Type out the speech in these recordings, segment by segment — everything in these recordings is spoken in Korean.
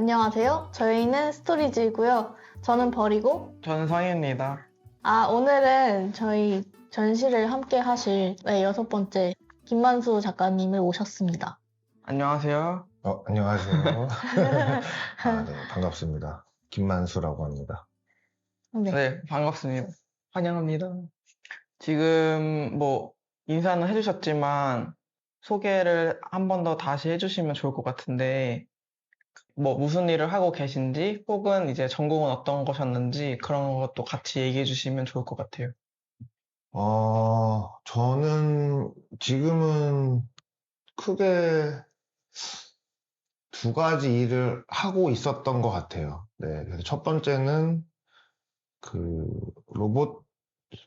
안녕하세요. 저희는 스토리즈이고요. 저는 벌이고, 저는 성희입니다. 오늘은 저희 전시를 함께 하실 6번째 김만수 작가님을 모셨습니다. 안녕하세요. 안녕하세요. 네, 반갑습니다. 김만수라고 합니다. 네. 네, 반갑습니다. 환영합니다. 지금 인사는 해주셨지만 소개를 한 번 더 다시 해주시면 좋을 것 같은데 무슨 일을 하고 계신지 혹은 이제 전공은 어떤 것이었는지 그런 것도 같이 얘기해 주시면 좋을 것 같아요. 저는 지금은 크게 두 가지 일을 하고 있었던 것 같아요. 네, 그래서 첫 번째는 그 로봇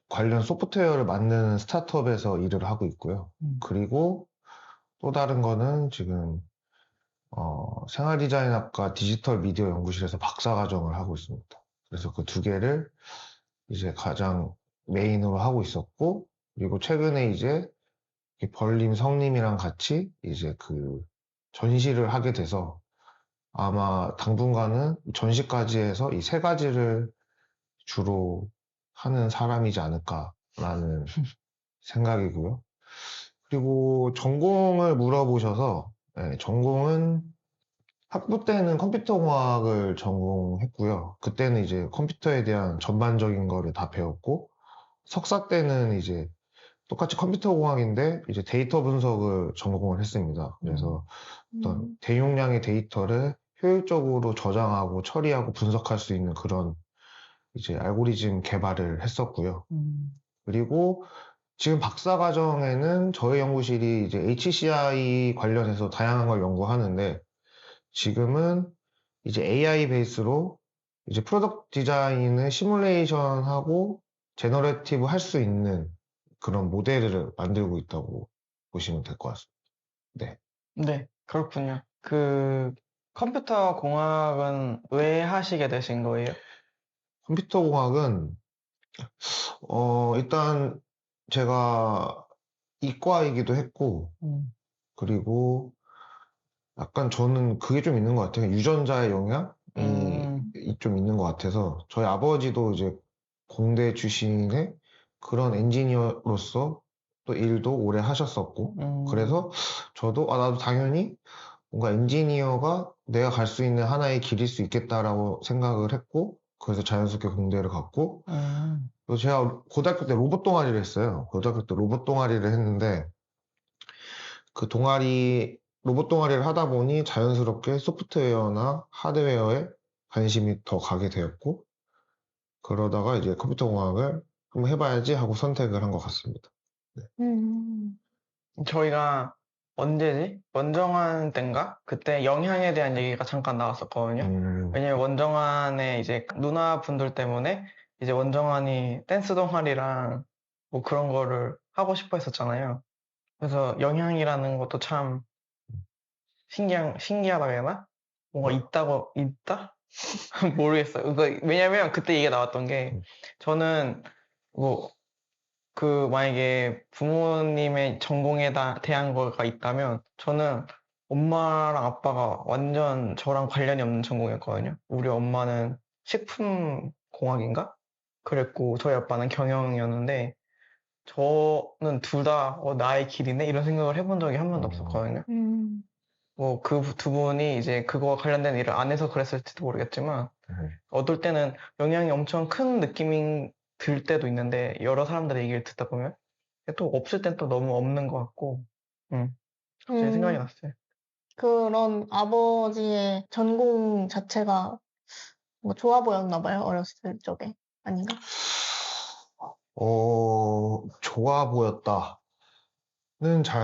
관련 소프트웨어를 만드는 스타트업에서 일을 하고 있고요. 그리고 또 다른 거는 지금 생활디자인학과 디지털 미디어 연구실에서 박사과정을 하고 있습니다. 그래서 그 두 개를 이제 가장 메인으로 하고 있었고, 그리고 최근에 이제 벌님, 성님이랑 같이 이제 그 전시를 하게 돼서 아마 당분간은 전시까지 해서 이 세 가지를 주로 하는 사람이지 않을까라는 생각이고요. 그리고 전공을 물어보셔서, 네, 전공은 학부 때는 컴퓨터공학을 전공했고요. 그때는 이제 컴퓨터에 대한 전반적인 거를 다 배웠고, 석사 때는 이제 똑같이 컴퓨터공학인데 이제 데이터 분석을 전공을 했습니다. 그래서 어떤 대용량의 데이터를 효율적으로 저장하고 처리하고 분석할 수 있는 그런 이제 알고리즘 개발을 했었고요. 그리고 지금 박사과정에는 저희 연구실이 이제 HCI 관련해서 다양한 걸 연구하는데 지금은 이제 AI 베이스로 이제 프로덕트 디자인을 시뮬레이션하고 제너레이티브 할 수 있는 그런 모델을 만들고 있다고 보시면 될 것 같습니다. 네. 네, 그렇군요. 그 컴퓨터 공학은 왜 하시게 되신 거예요? 컴퓨터 공학은 일단 제가 이과이기도 했고 그리고 약간 저는 그게 좀 있는 것 같아요. 유전자의 영향이 좀 있는 것 같아서 저희 아버지도 이제 공대 출신의 그런 엔지니어로서 또 일도 오래 하셨었고 그래서 저도 나도 당연히 뭔가 엔지니어가 내가 갈 수 있는 하나의 길일 수 있겠다라고 생각을 했고 그래서 자연스럽게 공대를 갔고 그래서 제가 고등학교 때 로봇 동아리를 했어요. 고등학교 때 로봇 동아리를 했는데 그 동아리 로봇 동아리를 하다 보니 자연스럽게 소프트웨어나 하드웨어에 관심이 더 가게 되었고 그러다가 이제 컴퓨터 공학을 한번 해봐야지 하고 선택을 한 것 같습니다. 네. 저희가 언제지? 원정환 땐가? 그때 영향에 대한 얘기가 잠깐 나왔었거든요. 왜냐면 원정환의 이제 누나분들 때문에 이제 원정환이 댄스 동아리랑 뭐 그런 거를 하고 싶어 했었잖아요. 그래서 영향이라는 것도 참 신기하다 해야 하나? 뭔가 있다? 모르겠어요. 왜냐면 그때 얘기가 나왔던 게 저는 뭐 만약에 부모님의 전공에 대한 거가 있다면 저는 엄마랑 아빠가 완전 저랑 관련이 없는 전공이었거든요. 우리 엄마는 식품공학인가? 그랬고 저희 아빠는 경영이었는데 저는 둘 다 나의 길이네? 이런 생각을 해본 적이 한 번도 없었거든요. 그 두 분이 이제 그거와 관련된 일을 안 해서 그랬을지도 모르겠지만 어떨 때는 영향이 엄청 큰 느낌이 들 때도 있는데 여러 사람들의 얘기를 듣다 보면 또 없을 땐 또 너무 없는 것 같고 갑자기 생각이 났어요. 그런 아버지의 전공 자체가 뭐 좋아 보였나 봐요, 어렸을 적에. 아닌가? 좋아 보였다는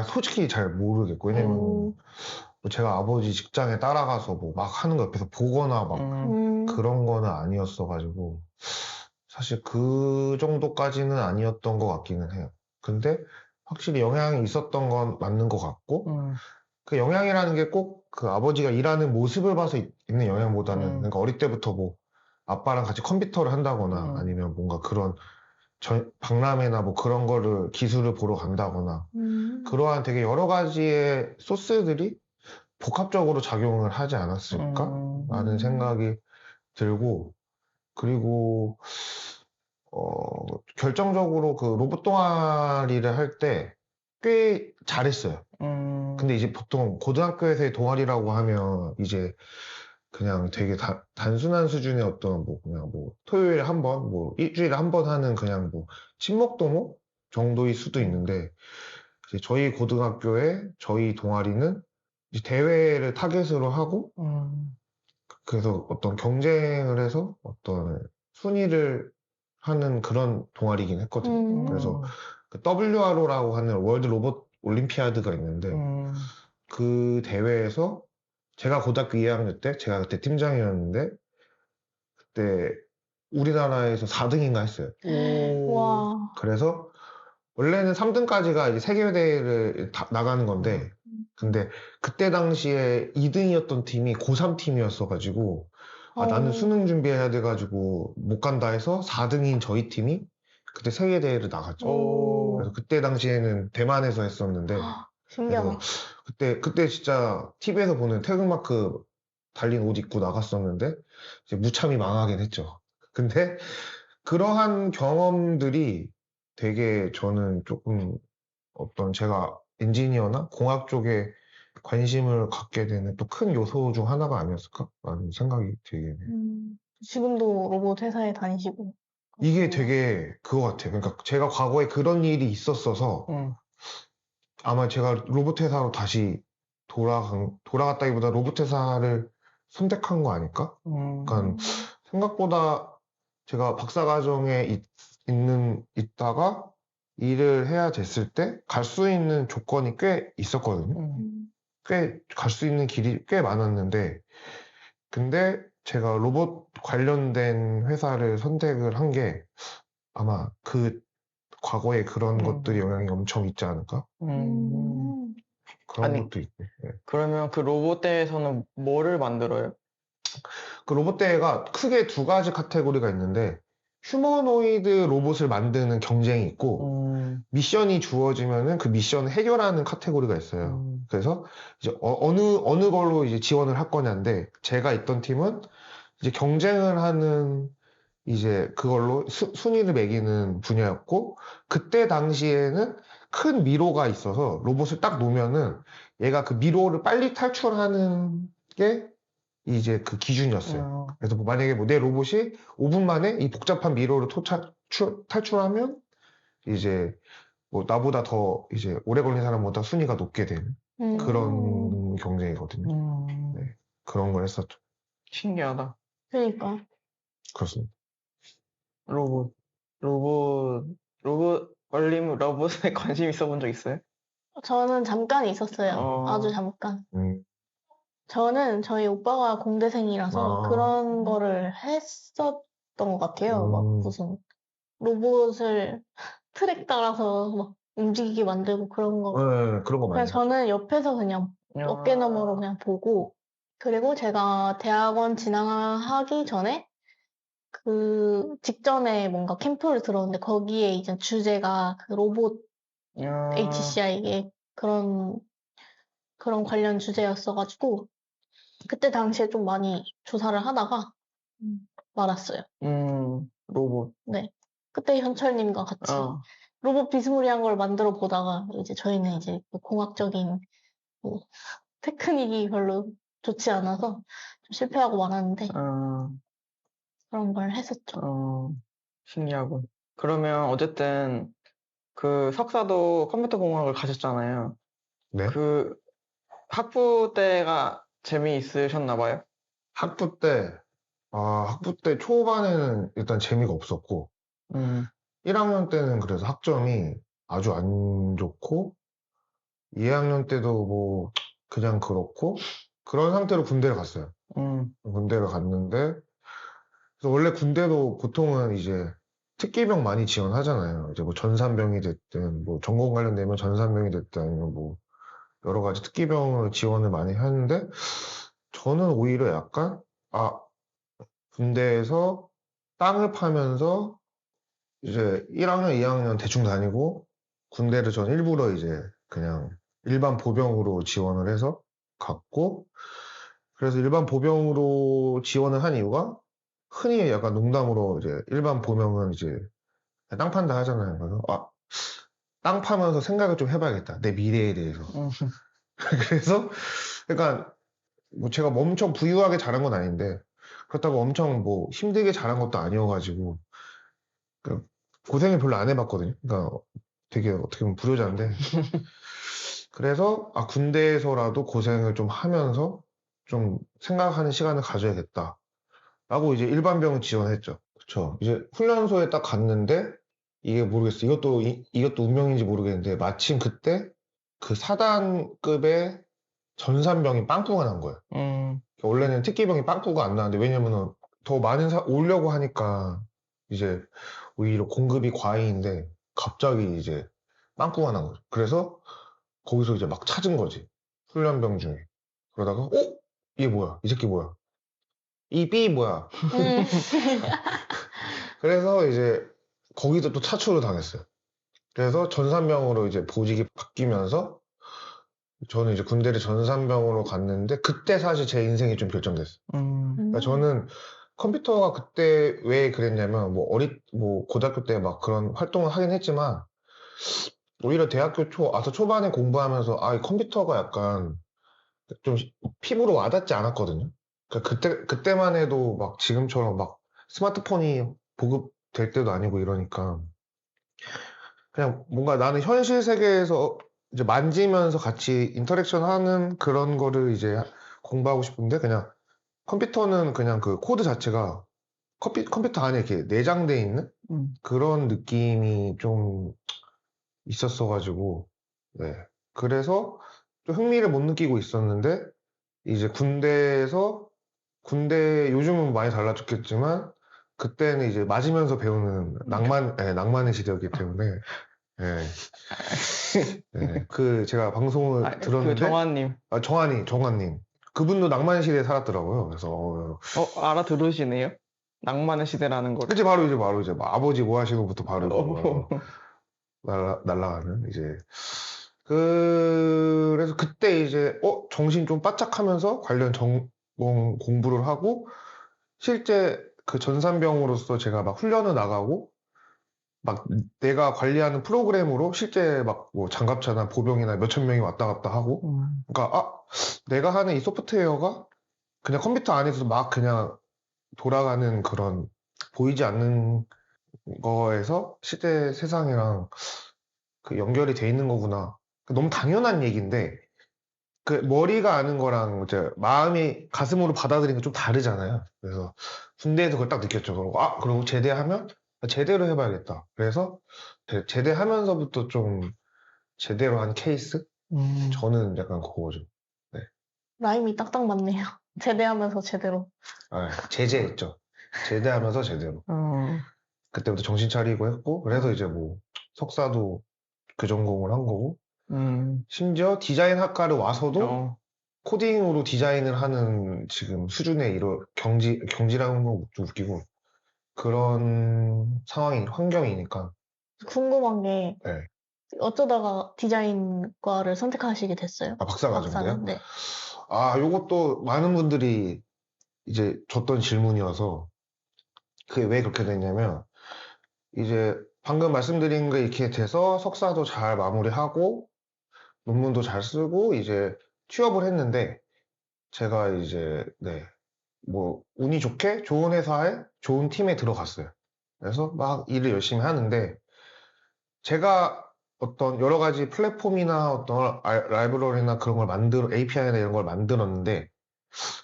솔직히 잘 모르겠고 왜냐면 제가 아버지 직장에 따라가서 뭐 막 하는 거 옆에서 보거나 막 그런 거는 아니었어가지고 사실 그 정도까지는 아니었던 것 같기는 해요. 근데 확실히 영향이 있었던 건 맞는 것 같고 그 영향이라는 게 꼭 그 아버지가 일하는 모습을 봐서 있는 영향보다는 그러니까 어릴 때부터 뭐 아빠랑 같이 컴퓨터를 한다거나 아니면 뭔가 그런 박람회나 뭐 그런 거를 기술을 보러 간다거나 그러한 되게 여러 가지의 소스들이 복합적으로 작용을 하지 않았을까라는 음. 생각이 들고, 그리고 결정적으로 그 로봇 동아리를 할 때 꽤 잘했어요. 근데 이제 보통 고등학교에서의 동아리라고 하면 이제 그냥 되게 단순한 수준의 어떤 뭐 그냥 뭐 토요일에 한 번, 뭐 일주일에 한 번 하는 그냥 뭐 친목도모 정도일 수도 있는데, 이제 저희 고등학교에 저희 동아리는 이제 대회를 타겟으로 하고, 그래서 어떤 경쟁을 해서 어떤 순위를 하는 그런 동아리긴 했거든요. 그래서 그 WRO라고 하는 월드 로봇 올림피아드가 있는데, 그 대회에서 제가 고등학교 2학년 때, 제가 그때 팀장이었는데, 그때 우리나라에서 4등인가 했어요. 와. 그래서 원래는 3등까지가 이제 세계대회를 나가는 건데, 근데 그때 당시에 2등이었던 팀이 고3 팀이었어가지고, 나는 수능 준비해야 돼가지고 못 간다 해서 4등인 저희 팀이 그때 세계대회를 나갔죠. 그래서 그때 당시에는 대만에서 했었는데, 신기하네. 그래서 그때 진짜 TV에서 보는 태극마크 달린 옷 입고 나갔었는데, 이제 무참히 망하긴 했죠. 근데 그러한 경험들이 되게 저는 조금 어떤 제가 엔지니어나 공학 쪽에 관심을 갖게 되는 또 큰 요소 중 하나가 아니었을까라는 생각이 들긴 해요. 지금도 로봇 회사에 다니시고. 이게 되게 그거 같아요. 그러니까 제가 과거에 그런 일이 있었어서 아마 제가 로봇 회사로 다시 돌아갔다기보다 로봇 회사를 선택한 거 아닐까? 그러니까 생각보다 제가 박사과정에 있다가 일을 해야 됐을 때 갈 수 있는 조건이 꽤 있었거든요. 꽤 갈 수 있는 길이 꽤 많았는데, 근데 제가 로봇 관련된 회사를 선택을 한 게 아마 그 과거에 그런 것들이 영향이 엄청 있지 않을까? 그런 아니, 것도 있고. 예. 그러면 그 로봇 대회에서는 뭐를 만들어요? 그 로봇 대회가 크게 두 가지 카테고리가 있는데, 휴머노이드 로봇을 만드는 경쟁이 있고, 미션이 주어지면은 그 미션을 해결하는 카테고리가 있어요. 그래서 이제 어느 걸로 이제 지원을 할 거냐인데, 제가 있던 팀은 이제 경쟁을 하는 이제 그걸로 순위를 매기는 분야였고, 그때 당시에는 큰 미로가 있어서 로봇을 딱 놓으면은 얘가 그 미로를 빨리 탈출하는 게 이제 그 기준이었어요. 그래서 뭐 만약에 뭐 내 로봇이 5분 만에 이 복잡한 미로를 탈출하면 이제 뭐 나보다 더 이제 오래 걸린 사람보다 순위가 높게 되는 그런 경쟁이거든요. 네, 그런 걸 했었죠. 신기하다. 그러니까. 그렇습니다. 로봇에 관심 있어 본 적 있어요? 저는 잠깐 있었어요. 아주 잠깐. 저는 저희 오빠가 공대생이라서 그런 거를 했었던 것 같아요. 막 무슨 로봇을 트랙 따라서 막 움직이게 만들고 그런 거. 네, 그런 거 많이 그냥 했죠. 저는 옆에서 그냥 어깨너머로 그냥 보고, 그리고 제가 대학원 진학하기 전에 그 직전에 뭔가 캠프를 들었는데 거기에 이제 주제가 그 로봇 HCI에 그런 관련 주제였어가지고 그때 당시에 좀 많이 조사를 하다가 말았어요. 로봇. 네. 그때 현철님과 같이 로봇 비스무리한 걸 만들어 보다가 이제 저희는 이제 그 공학적인 뭐 테크닉이 별로 좋지 않아서 좀 실패하고 말았는데 그런 걸 했었죠. 신기하고. 그러면 어쨌든 그 석사도 컴퓨터 공학을 가셨잖아요. 네. 그 학부 때가 재미있으셨나 봐요? 학부 때 초반에는 일단 재미가 없었고, 1학년 때는 그래서 학점이 아주 안 좋고, 2학년 때도 뭐, 그냥 그렇고, 그런 상태로 군대를 갔어요. 군대를 갔는데, 그래서 원래 군대도 보통은 이제 특기병 많이 지원하잖아요. 이제 뭐 전산병이 됐든, 뭐 전공 관련되면 전산병이 됐든, 아니면 뭐 여러 가지 특기병을 지원을 많이 하는데, 저는 오히려 약간, 군대에서 땅을 파면서 이제 1학년, 2학년 대충 다니고 군대를 전 일부러 이제 그냥 일반 보병으로 지원을 해서 갔고, 그래서 일반 보병으로 지원을 한 이유가 흔히 약간 농담으로 이제 일반 보병은 이제 땅 판다 하잖아요. 그래서 땅 파면서 생각을 좀 해봐야겠다. 내 미래에 대해서. 그래서 약간 뭐 제가 뭐 엄청 부유하게 자란 건 아닌데 그렇다고 엄청 뭐 힘들게 자란 것도 아니어가지고 그 고생을 별로 안 해봤거든요. 그러니까 되게 어떻게 보면 불효자인데 그래서 군대에서라도 고생을 좀 하면서 좀 생각하는 시간을 가져야겠다. 라고 이제 일반병을 지원했죠. 그쵸. 이제 훈련소에 딱 갔는데 이게 모르겠어. 이것도 운명인지 모르겠는데 마침 그때 그 사단급의 전산병이 빵꾸가 난 거예요. 원래는 특기병이 빵꾸가 안 나는데 왜냐면은 더 많은 오려고 하니까 이제 오히려 공급이 과잉인데 갑자기 이제 빵꾸가 난 거죠. 그래서 거기서 이제 막 찾은 거지. 훈련병 중에. 그러다가 이게 뭐야? 이 새끼 뭐야? 이 B 뭐야? 그래서 이제 거기도 또 차출을 당했어요. 그래서 전산병으로 이제 보직이 바뀌면서 저는 이제 군대를 전산병으로 갔는데 그때 사실 제 인생이 좀 결정됐어요. 그러니까 저는 컴퓨터가 그때 왜 그랬냐면 뭐 고등학교 때 막 그런 활동을 하긴 했지만 오히려 대학교 초반에 공부하면서 이 컴퓨터가 약간 좀 피부로 와닿지 않았거든요. 그러니까 그때만 해도 막 지금처럼 막 스마트폰이 보급될 때도 아니고 이러니까 그냥 뭔가 나는 현실 세계에서 이제 만지면서 같이 인터랙션 하는 그런 거를 이제 공부하고 싶은데 그냥 컴퓨터는 그냥 그 코드 자체가 컴퓨터 안에 이렇게 내장돼 있는 그런 느낌이 좀 있었어가지고 네. 그래서 좀 흥미를 못 느끼고 있었는데 이제 군대 요즘은 많이 달라졌겠지만 그때는 이제 맞으면서 배우는 낭만의 시대였기 때문에 제가 방송을 들었는데 그 정환님. 정환님 그분도 낭만의 시대에 살았더라고요. 그래서 알아들으시네요? 낭만의 시대라는 걸. 그치 바로 이제 아버지 뭐 하시고부터 바로 날라가는 이제 그래서 그때 이제 정신 좀 바짝하면서 관련 전공 공부를 하고 실제 그 전산병으로서 제가 막 훈련을 나가고 막 내가 관리하는 프로그램으로 실제 막 뭐 장갑차나 보병이나 몇천 명이 왔다 갔다 하고 그러니까 내가 하는 이 소프트웨어가 그냥 컴퓨터 안에서 막 그냥 돌아가는 그런 보이지 않는 거에서 실제 세상이랑 그 연결이 돼 있는 거구나. 너무 당연한 얘기인데 그 머리가 아는 거랑 이제 마음이 가슴으로 받아들이는 게 좀 다르잖아요. 그래서 군대에서 그걸 딱 느꼈죠. 그리고 제대하면 제대로 해봐야겠다. 그래서 제대하면서부터 좀 제대로 한 케이스? 저는 약간 그거죠. 네. 라임이 딱딱 맞네요. 제대하면서 제대로. 제대했죠. 제대하면서 제대로. 그때부터 정신 차리고 했고 그래서 이제 뭐 석사도 그 전공을 한 거고 심지어 디자인 학과를 와서도 코딩으로 디자인을 하는 지금 수준의 경지라는 건 좀 웃기고 그런 환경이니까. 궁금한 게 네. 어쩌다가 디자인과를 선택하시게 됐어요? 박사과정인데요? 네. 요것도 많은 분들이 이제 줬던 질문이어서 그게 왜 그렇게 됐냐면 이제 방금 말씀드린 게 이렇게 돼서 석사도 잘 마무리하고 논문도 잘 쓰고 이제 취업을 했는데 제가 이제 뭐 운이 좋게 좋은 회사에 좋은 팀에 들어갔어요. 그래서 막 일을 열심히 하는데 제가 어떤 여러 가지 플랫폼이나 어떤 라이브러리나 그런 걸 API나 이런 걸 만들었는데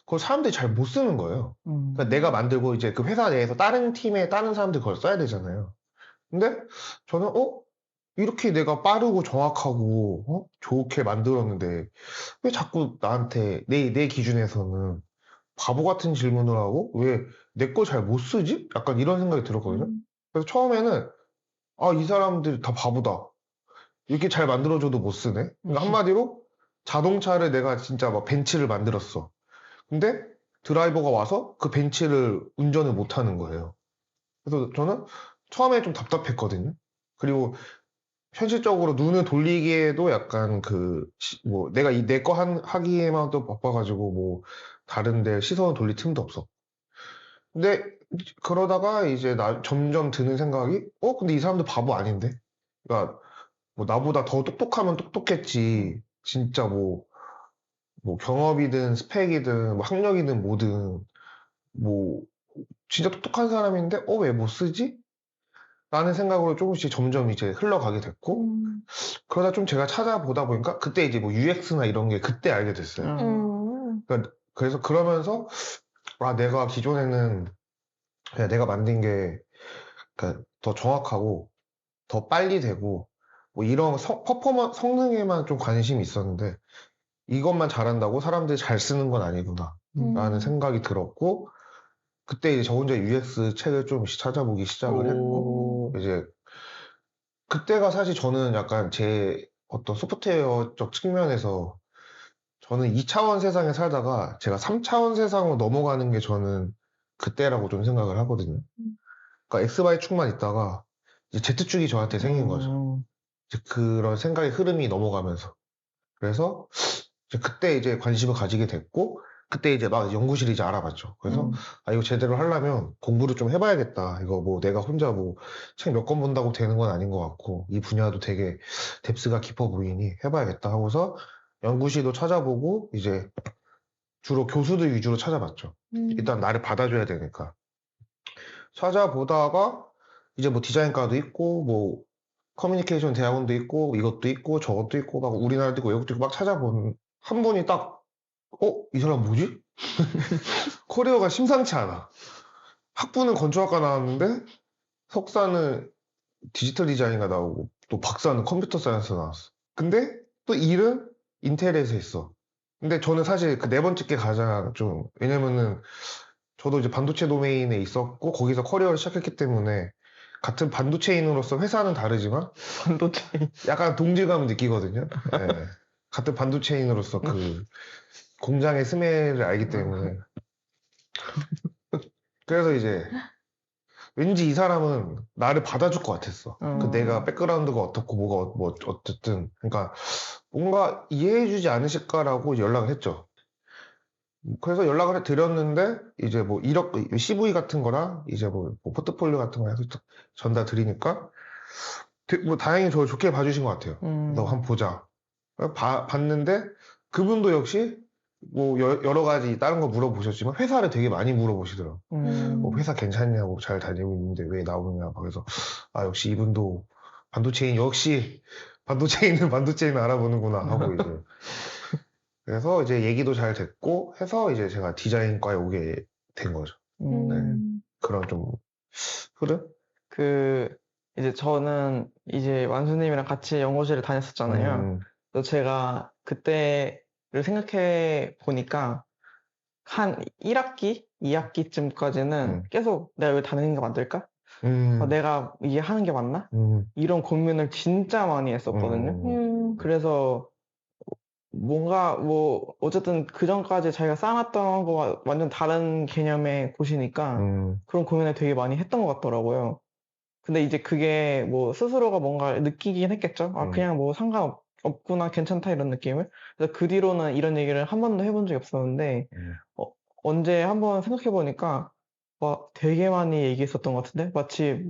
그걸 사람들이 잘 못 쓰는 거예요. 그러니까 내가 만들고 이제 그 회사 내에서 다른 팀에 다른 사람들이 그걸 써야 되잖아요. 근데 저는 이렇게 내가 빠르고 정확하고 좋게 만들었는데 왜 자꾸 나한테 내 기준에서는 바보 같은 질문을 하고 왜 내 거 잘 못 쓰지? 약간 이런 생각이 들었거든요. 그래서 처음에는 이 사람들 다 바보다. 이렇게 잘 만들어줘도 못 쓰네. 그러니까 한마디로 자동차를 내가 진짜 막 벤츠를 만들었어. 근데 드라이버가 와서 그 벤츠를 운전을 못 하는 거예요. 그래서 저는 처음에 좀 답답했거든요. 그리고 현실적으로 눈을 돌리기에도 약간 뭐, 내가 내 거 하기에만 또 바빠가지고, 뭐, 다른데 시선을 돌릴 틈도 없어. 근데, 그러다가 이제 점점 드는 생각이, 근데 이 사람들 바보 아닌데? 그러니까, 뭐, 나보다 더 똑똑하면 똑똑했지. 진짜 뭐, 경험이든 스펙이든, 뭐, 학력이든 뭐든, 뭐, 진짜 똑똑한 사람인데, 왜 못 쓰지? 라는 생각으로 조금씩 점점 이제 흘러가게 됐고, 그러다 좀 제가 찾아보다 보니까, 그때 이제 뭐 UX나 이런 게 그때 알게 됐어요. 그래서 그러면서, 내가 기존에는 그냥 내가 만든 게, 그러니까 더 정확하고, 더 빨리 되고, 뭐 이런 퍼포먼스, 성능에만 좀 관심이 있었는데, 이것만 잘한다고 사람들이 잘 쓰는 건 아니구나, 라는 생각이 들었고, 그때 이제 저 혼자 UX 책을 좀 찾아보기 시작을 했고, 이제, 그때가 사실 저는 약간 제 어떤 소프트웨어적 측면에서 저는 2차원 세상에 살다가 제가 3차원 세상으로 넘어가는 게 저는 그때라고 좀 생각을 하거든요. 그러니까 XY축만 있다가 이제 Z축이 저한테 생긴 거죠. 이제 그런 생각의 흐름이 넘어가면서. 그래서 그때 이제 관심을 가지게 됐고, 그때 이제 막 연구실 이제 알아봤죠. 그래서, 이거 제대로 하려면 공부를 좀 해봐야겠다. 이거 뭐 내가 혼자 뭐 책 몇 권 본다고 되는 건 아닌 것 같고, 이 분야도 되게 뎁스가 깊어 보이니 해봐야겠다 하고서 연구실도 찾아보고, 이제 주로 교수들 위주로 찾아봤죠. 일단 나를 받아줘야 되니까. 찾아보다가 이제 뭐 디자인과도 있고, 뭐 커뮤니케이션 대학원도 있고, 이것도 있고, 저것도 있고, 막 우리나라도 있고, 외국도 있고 막 찾아본 한 분이 딱 이 사람 뭐지? 커리어가 심상치 않아. 학부는 건축학과 나왔는데 석사는 디지털 디자인가 나오고 또 박사는 컴퓨터 사이언스 나왔어. 근데 또 일은 인텔에서 했어. 근데 저는 사실 그 네 번째 게 가장 좀 왜냐면은 저도 이제 반도체 도메인에 있었고 거기서 커리어를 시작했기 때문에 같은 반도체인으로서 회사는 다르지만 반도체인. 약간 동질감을 느끼거든요. 네. 같은 반도체인으로서 그 공장의 스멜을 알기 때문에 그래서 이제 왠지 이 사람은 나를 받아줄 것 같았어. 내가 백그라운드가 어떻고 뭐가 뭐 어쨌든 그러니까 뭔가 이해해주지 않으실까라고 연락을 했죠. 그래서 연락을 드렸는데 이제 뭐 이력 CV 같은 거랑 이제 뭐 포트폴리오 같은 거 해서 전달 드리니까 뭐 다행히 저 좋게 봐주신 것 같아요. 너 한번 보자. 봤는데 그분도 역시 뭐 여러 가지 다른 거 물어보셨지만 회사를 되게 많이 물어보시더라고요. 뭐 회사 괜찮냐고 잘 다니고 있는데 왜 나오느냐. 그래서 역시 이분도 반도체인 역시 반도체인은 반도체인 알아보는구나 하고 이제 그래서 이제 얘기도 잘 됐고 해서 이제 제가 디자인과에 오게 된 거죠. 네. 그런 좀 흐름? 이제 저는 이제 완수님이랑 같이 연구실을 다녔었잖아요. 그래서 제가 그때를 생각해 보니까 한 1학기, 2학기쯤까지는 계속 내가 왜 다니는 게 맞을까? 내가 이게 하는 게 맞나? 이런 고민을 진짜 많이 했었거든요. 그래서 뭔가 뭐 어쨌든 그 전까지 자기가 쌓아놨던 거와 완전 다른 개념의 곳이니까 그런 고민을 되게 많이 했던 것 같더라고요. 근데 이제 그게 뭐 스스로가 뭔가 느끼긴 했겠죠. 그냥 뭐 상관없구나, 괜찮다 이런 느낌을. 그래서 그 뒤로는 이런 얘기를 한 번도 해본 적이 없었는데 언제 한번 생각해보니까 되게 많이 얘기했었던 것 같은데 마치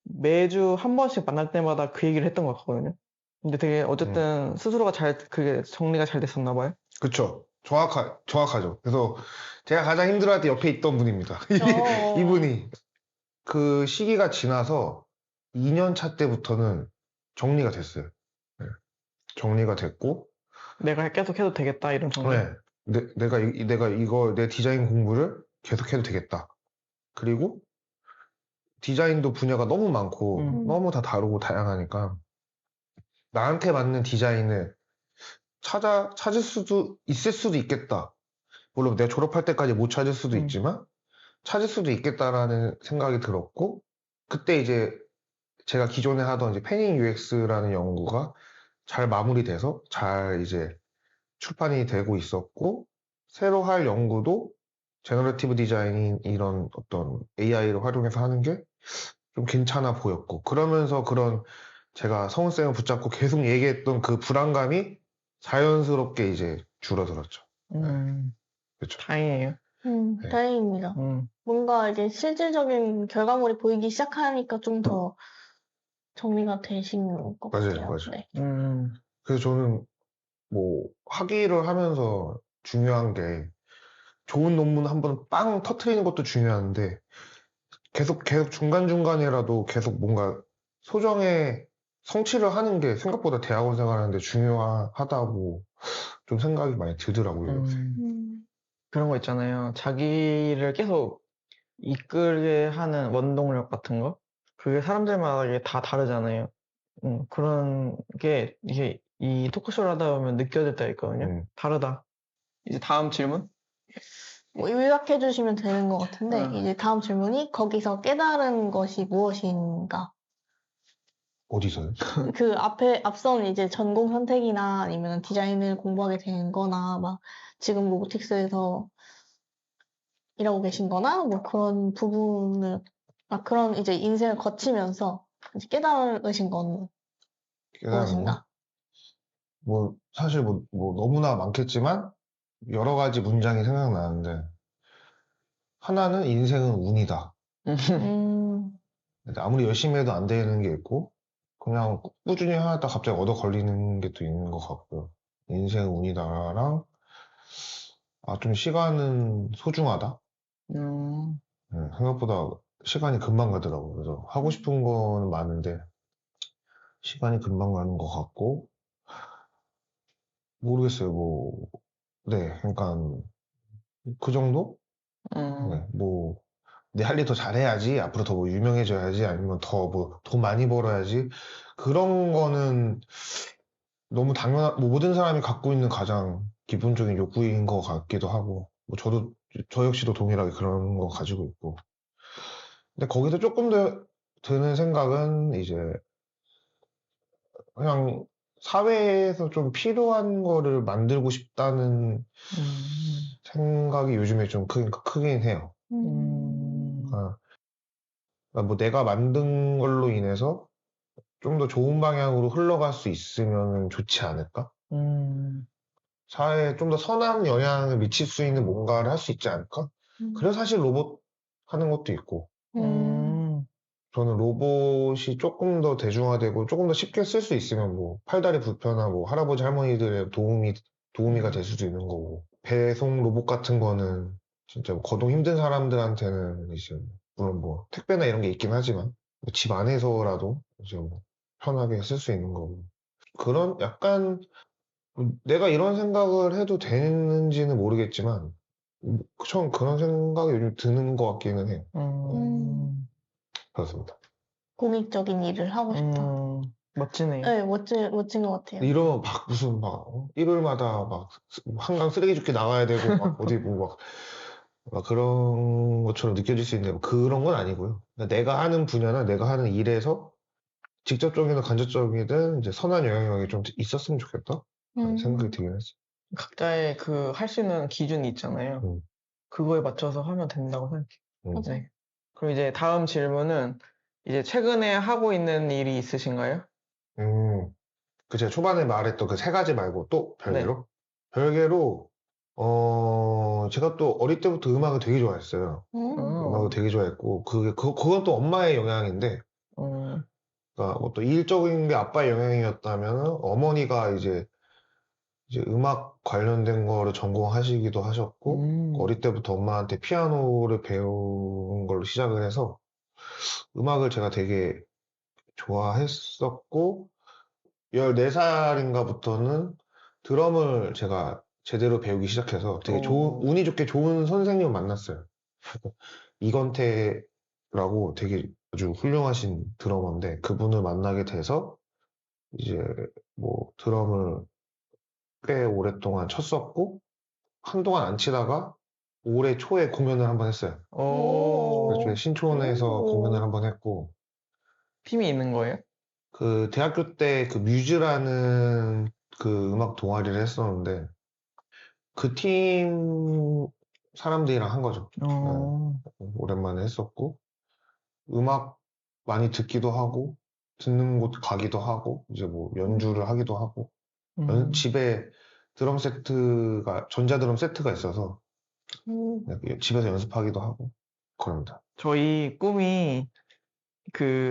매주 한 번씩 만날 때마다 그 얘기를 했던 것 같거든요. 근데 되게 어쨌든 스스로가 그게 정리가 잘 됐었나 봐요. 그쵸. 정확하죠. 그래서 제가 가장 힘들어할 때 옆에 있던 분입니다. 이분이 그 시기가 지나서 2년 차 때부터는 정리가 됐어요. 네. 정리가 됐고 내가 계속 해도 되겠다 이런 정리. 네. 내가 이거 내 디자인 공부를 계속 해도 되겠다. 그리고 디자인도 분야가 너무 많고 너무 다 다르고 다양하니까 나한테 맞는 디자인을 찾을 수도 있을 수도 있겠다. 물론 내가 졸업할 때까지 못 찾을 수도 있지만 찾을 수도 있겠다라는 생각이 들었고 그때 이제 제가 기존에 하던 이제 패닝 UX라는 연구가 잘 마무리돼서 잘 이제 출판이 되고 있었고 새로 할 연구도 제너러티브 디자인인 이런 어떤 AI를 활용해서 하는 게 좀 괜찮아 보였고 그러면서 그런 제가 성훈 쌤을 붙잡고 계속 얘기했던 그 불안감이 자연스럽게 이제 줄어들었죠. 그렇죠. 다행이에요. 네. 다행입니다. 뭔가 이게 실질적인 결과물이 보이기 시작하니까 좀 더 정리가 되신 것 맞아요, 같아요. 맞아요. 네. 그래서 저는 뭐 학위를 하면서 중요한 게 좋은 논문 한번 빵 터트리는 것도 중요한데 계속 중간중간이라도 계속 뭔가 소정의 성취를 하는 게 생각보다 대학원 생활하는데 중요하다고 좀 생각이 많이 들더라고요. 그런 거 있잖아요. 자기를 계속 이끌게 하는 원동력 같은 거? 그게 사람들마다 이게 다 다르잖아요. 그런 게 이게 이 토크쇼를 하다 보면 느껴질 때가 있거든요. 다르다. 이제 다음 질문? 뭐 요약해 주시면 되는 것 같은데 이제 다음 질문이 거기서 깨달은 것이 무엇인가? 어디서요? 그 앞선 이제 전공 선택이나 아니면 디자인을 공부하게 된 거나 막 지금 로보틱스에서 일하고 계신 거나 뭐 그런 부분을 그런 이제 인생을 거치면서 이제 깨달으신 건 무엇인가? 뭐 사실 뭐 너무나 많겠지만 여러 가지 문장이 생각나는데 하나는 인생은 운이다. 아무리 열심히 해도 안 되는 게 있고 그냥 꾸준히 하다 갑자기 얻어 걸리는 게 또 있는 것 같고요. 인생은 운이다랑 좀 시간은 소중하다. 생각보다 시간이 금방 가더라고요. 그래서 하고 싶은 건 많은데 시간이 금방 가는 것 같고 모르겠어요. 네, 그러니까 그 정도? 네, 내 할 일 더 잘해야지, 앞으로 더 뭐 유명해져야지, 아니면 더 뭐 돈 많이 벌어야지. 그런 거는 너무 뭐 모든 사람이 갖고 있는 가장 기본적인 욕구인 것 같기도 하고, 저 역시도 동일하게 그런 거 가지고 있고. 근데 거기서 조금 더 드는 생각은 이제 그냥 사회에서 좀 필요한 거를 만들고 싶다는 생각이 요즘에 좀 크긴 해요. 뭐 내가 만든 걸로 인해서 좀 더 좋은 방향으로 흘러갈 수 있으면 좋지 않을까? 사회에 좀 더 선한 영향을 미칠 수 있는 뭔가를 할 수 있지 않을까? 그래서 사실 로봇 하는 것도 있고, 저는 로봇이 조금 더 대중화되고 조금 더 쉽게 쓸 수 있으면 뭐 팔다리 불편한 뭐 할아버지 할머니들의 도우미가 될 수도 있는 거고, 배송 로봇 같은 거는 진짜 뭐 거동 힘든 사람들한테는 이제 물론 뭐 택배나 이런 게 있긴 하지만 집 안에서라도 이제 뭐 편하게 쓸 수 있는 거고, 그런 약간 내가 이런 생각을 해도 되는지는 모르겠지만 전 그런 생각이 요즘 드는 것 같기는 해요. 그렇습니다. 공익적인 일을 하고 싶다. 멋지네요. 네, 멋진 것 같아요. 이러면 무슨 일요일마다 한강 쓰레기 줍기 나가야 되고 어디 막 그런 것처럼 느껴질 수 있는데 그런 건 아니고요. 그러니까 내가 하는 분야나 내가 하는 일에서 직접적이든 간접적이든 이제 선한 영향력이 좀 있었으면 좋겠다 생각이 들긴 했어요. 각자의 그 할 수 있는 기준이 있잖아요. 그거에 맞춰서 하면 된다고 생각해요. 네. 그럼 이제 다음 질문은 이제 최근에 하고 있는 일이 있으신가요? 제가 초반에 말했던 그 세 가지 말고 또 별개로? 네. 별개로 제가 또 어릴 때부터 음악을 되게 좋아했어요. 음악을 되게 좋아했고 그건 또 엄마의 영향인데 그러니까 뭐 또 일적인 게 아빠의 영향이었다면 어머니가 이제 음악 관련된 거를 전공하시기도 하셨고 어릴 때부터 엄마한테 피아노를 배운 걸로 시작을 해서 음악을 제가 되게 좋아했었고 14살인가부터는 드럼을 제가 제대로 배우기 시작해서 되게 운이 좋게 좋은 선생님을 만났어요. 이건태라고 되게 아주 훌륭하신 드러머인데 그분을 만나게 돼서 이제 뭐 드럼을 꽤 오랫동안 쳤었고 한동안 안 치다가 올해 초에 공연을 한번 했어요. 그래서 신촌에서 공연을 한번 했고. 팀이 있는 거예요? 그 대학교 때 그 뮤즈라는 그 음악 동아리를 했었는데 그 팀 사람들이랑 한 거죠. 오랜만에 했었고 음악 많이 듣기도 하고 듣는 곳 가기도 하고, 이제 뭐 연주를 하기도 하고, 집에 드럼 세트가, 전자드럼 세트가 있어서 집에서 연습하기도 하고, 그럽니다. 저희 꿈이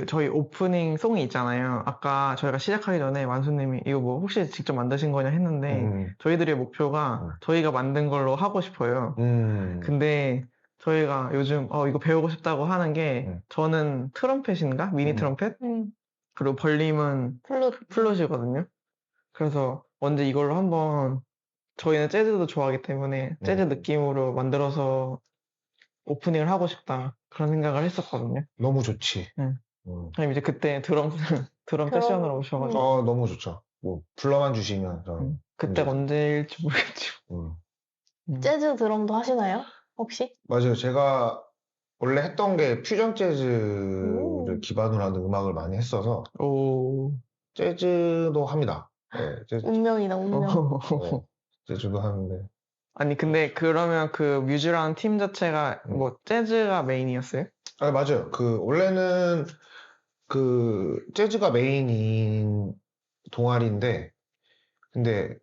저희 오프닝 송이 있잖아요. 아까 저희가 시작하기 전에 완수님이 이거 뭐 혹시 직접 만드신 거냐 했는데 저희들의 목표가 저희가 만든 걸로 하고 싶어요. 근데 저희가 요즘 이거 배우고 싶다고 하는 게 저는 트럼펫인가? 미니 트럼펫? 그리고 벌림은 플룻이거든요. 그래서 언제 이걸로 한번 저희는 재즈도 좋아하기 때문에 재즈 느낌으로 만들어서 오프닝을 하고 싶다. 그런 생각을 했었거든요. 너무 좋지. 그럼 이제 그때 드럼 세션으로 오셔가지고. 너무 좋죠. 뭐, 불러만 주시면. 그때가 언제일지 모르겠죠. 재즈 드럼도 하시나요? 혹시? 맞아요. 제가 원래 했던 게 퓨전 재즈를 기반으로 하는 음악을 많이 했어서, 재즈도 합니다. 네, 운명이다, 운명. 네, 재즈도 하는데. 아니, 근데 그러면 그 뮤즈라는 팀 자체가 뭐 재즈가 메인이었어요? 아, 맞아요. 원래는 재즈가 메인인 동아리인데, 근데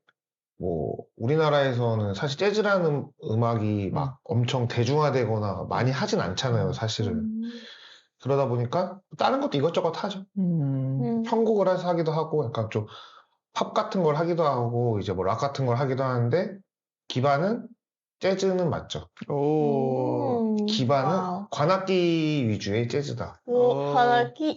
뭐, 우리나라에서는 사실 재즈라는 음악이 막 엄청 대중화되거나 많이 하진 않잖아요, 사실은. 그러다 보니까 다른 것도 이것저것 하죠. 편곡을 해서 하기도 하고, 약간 좀 팝 같은 걸 하기도 하고, 이제 뭐 락 같은 걸 하기도 하는데, 기반은 재즈는 맞죠. 기반은 와우. 관악기 위주의 재즈다. 관악기?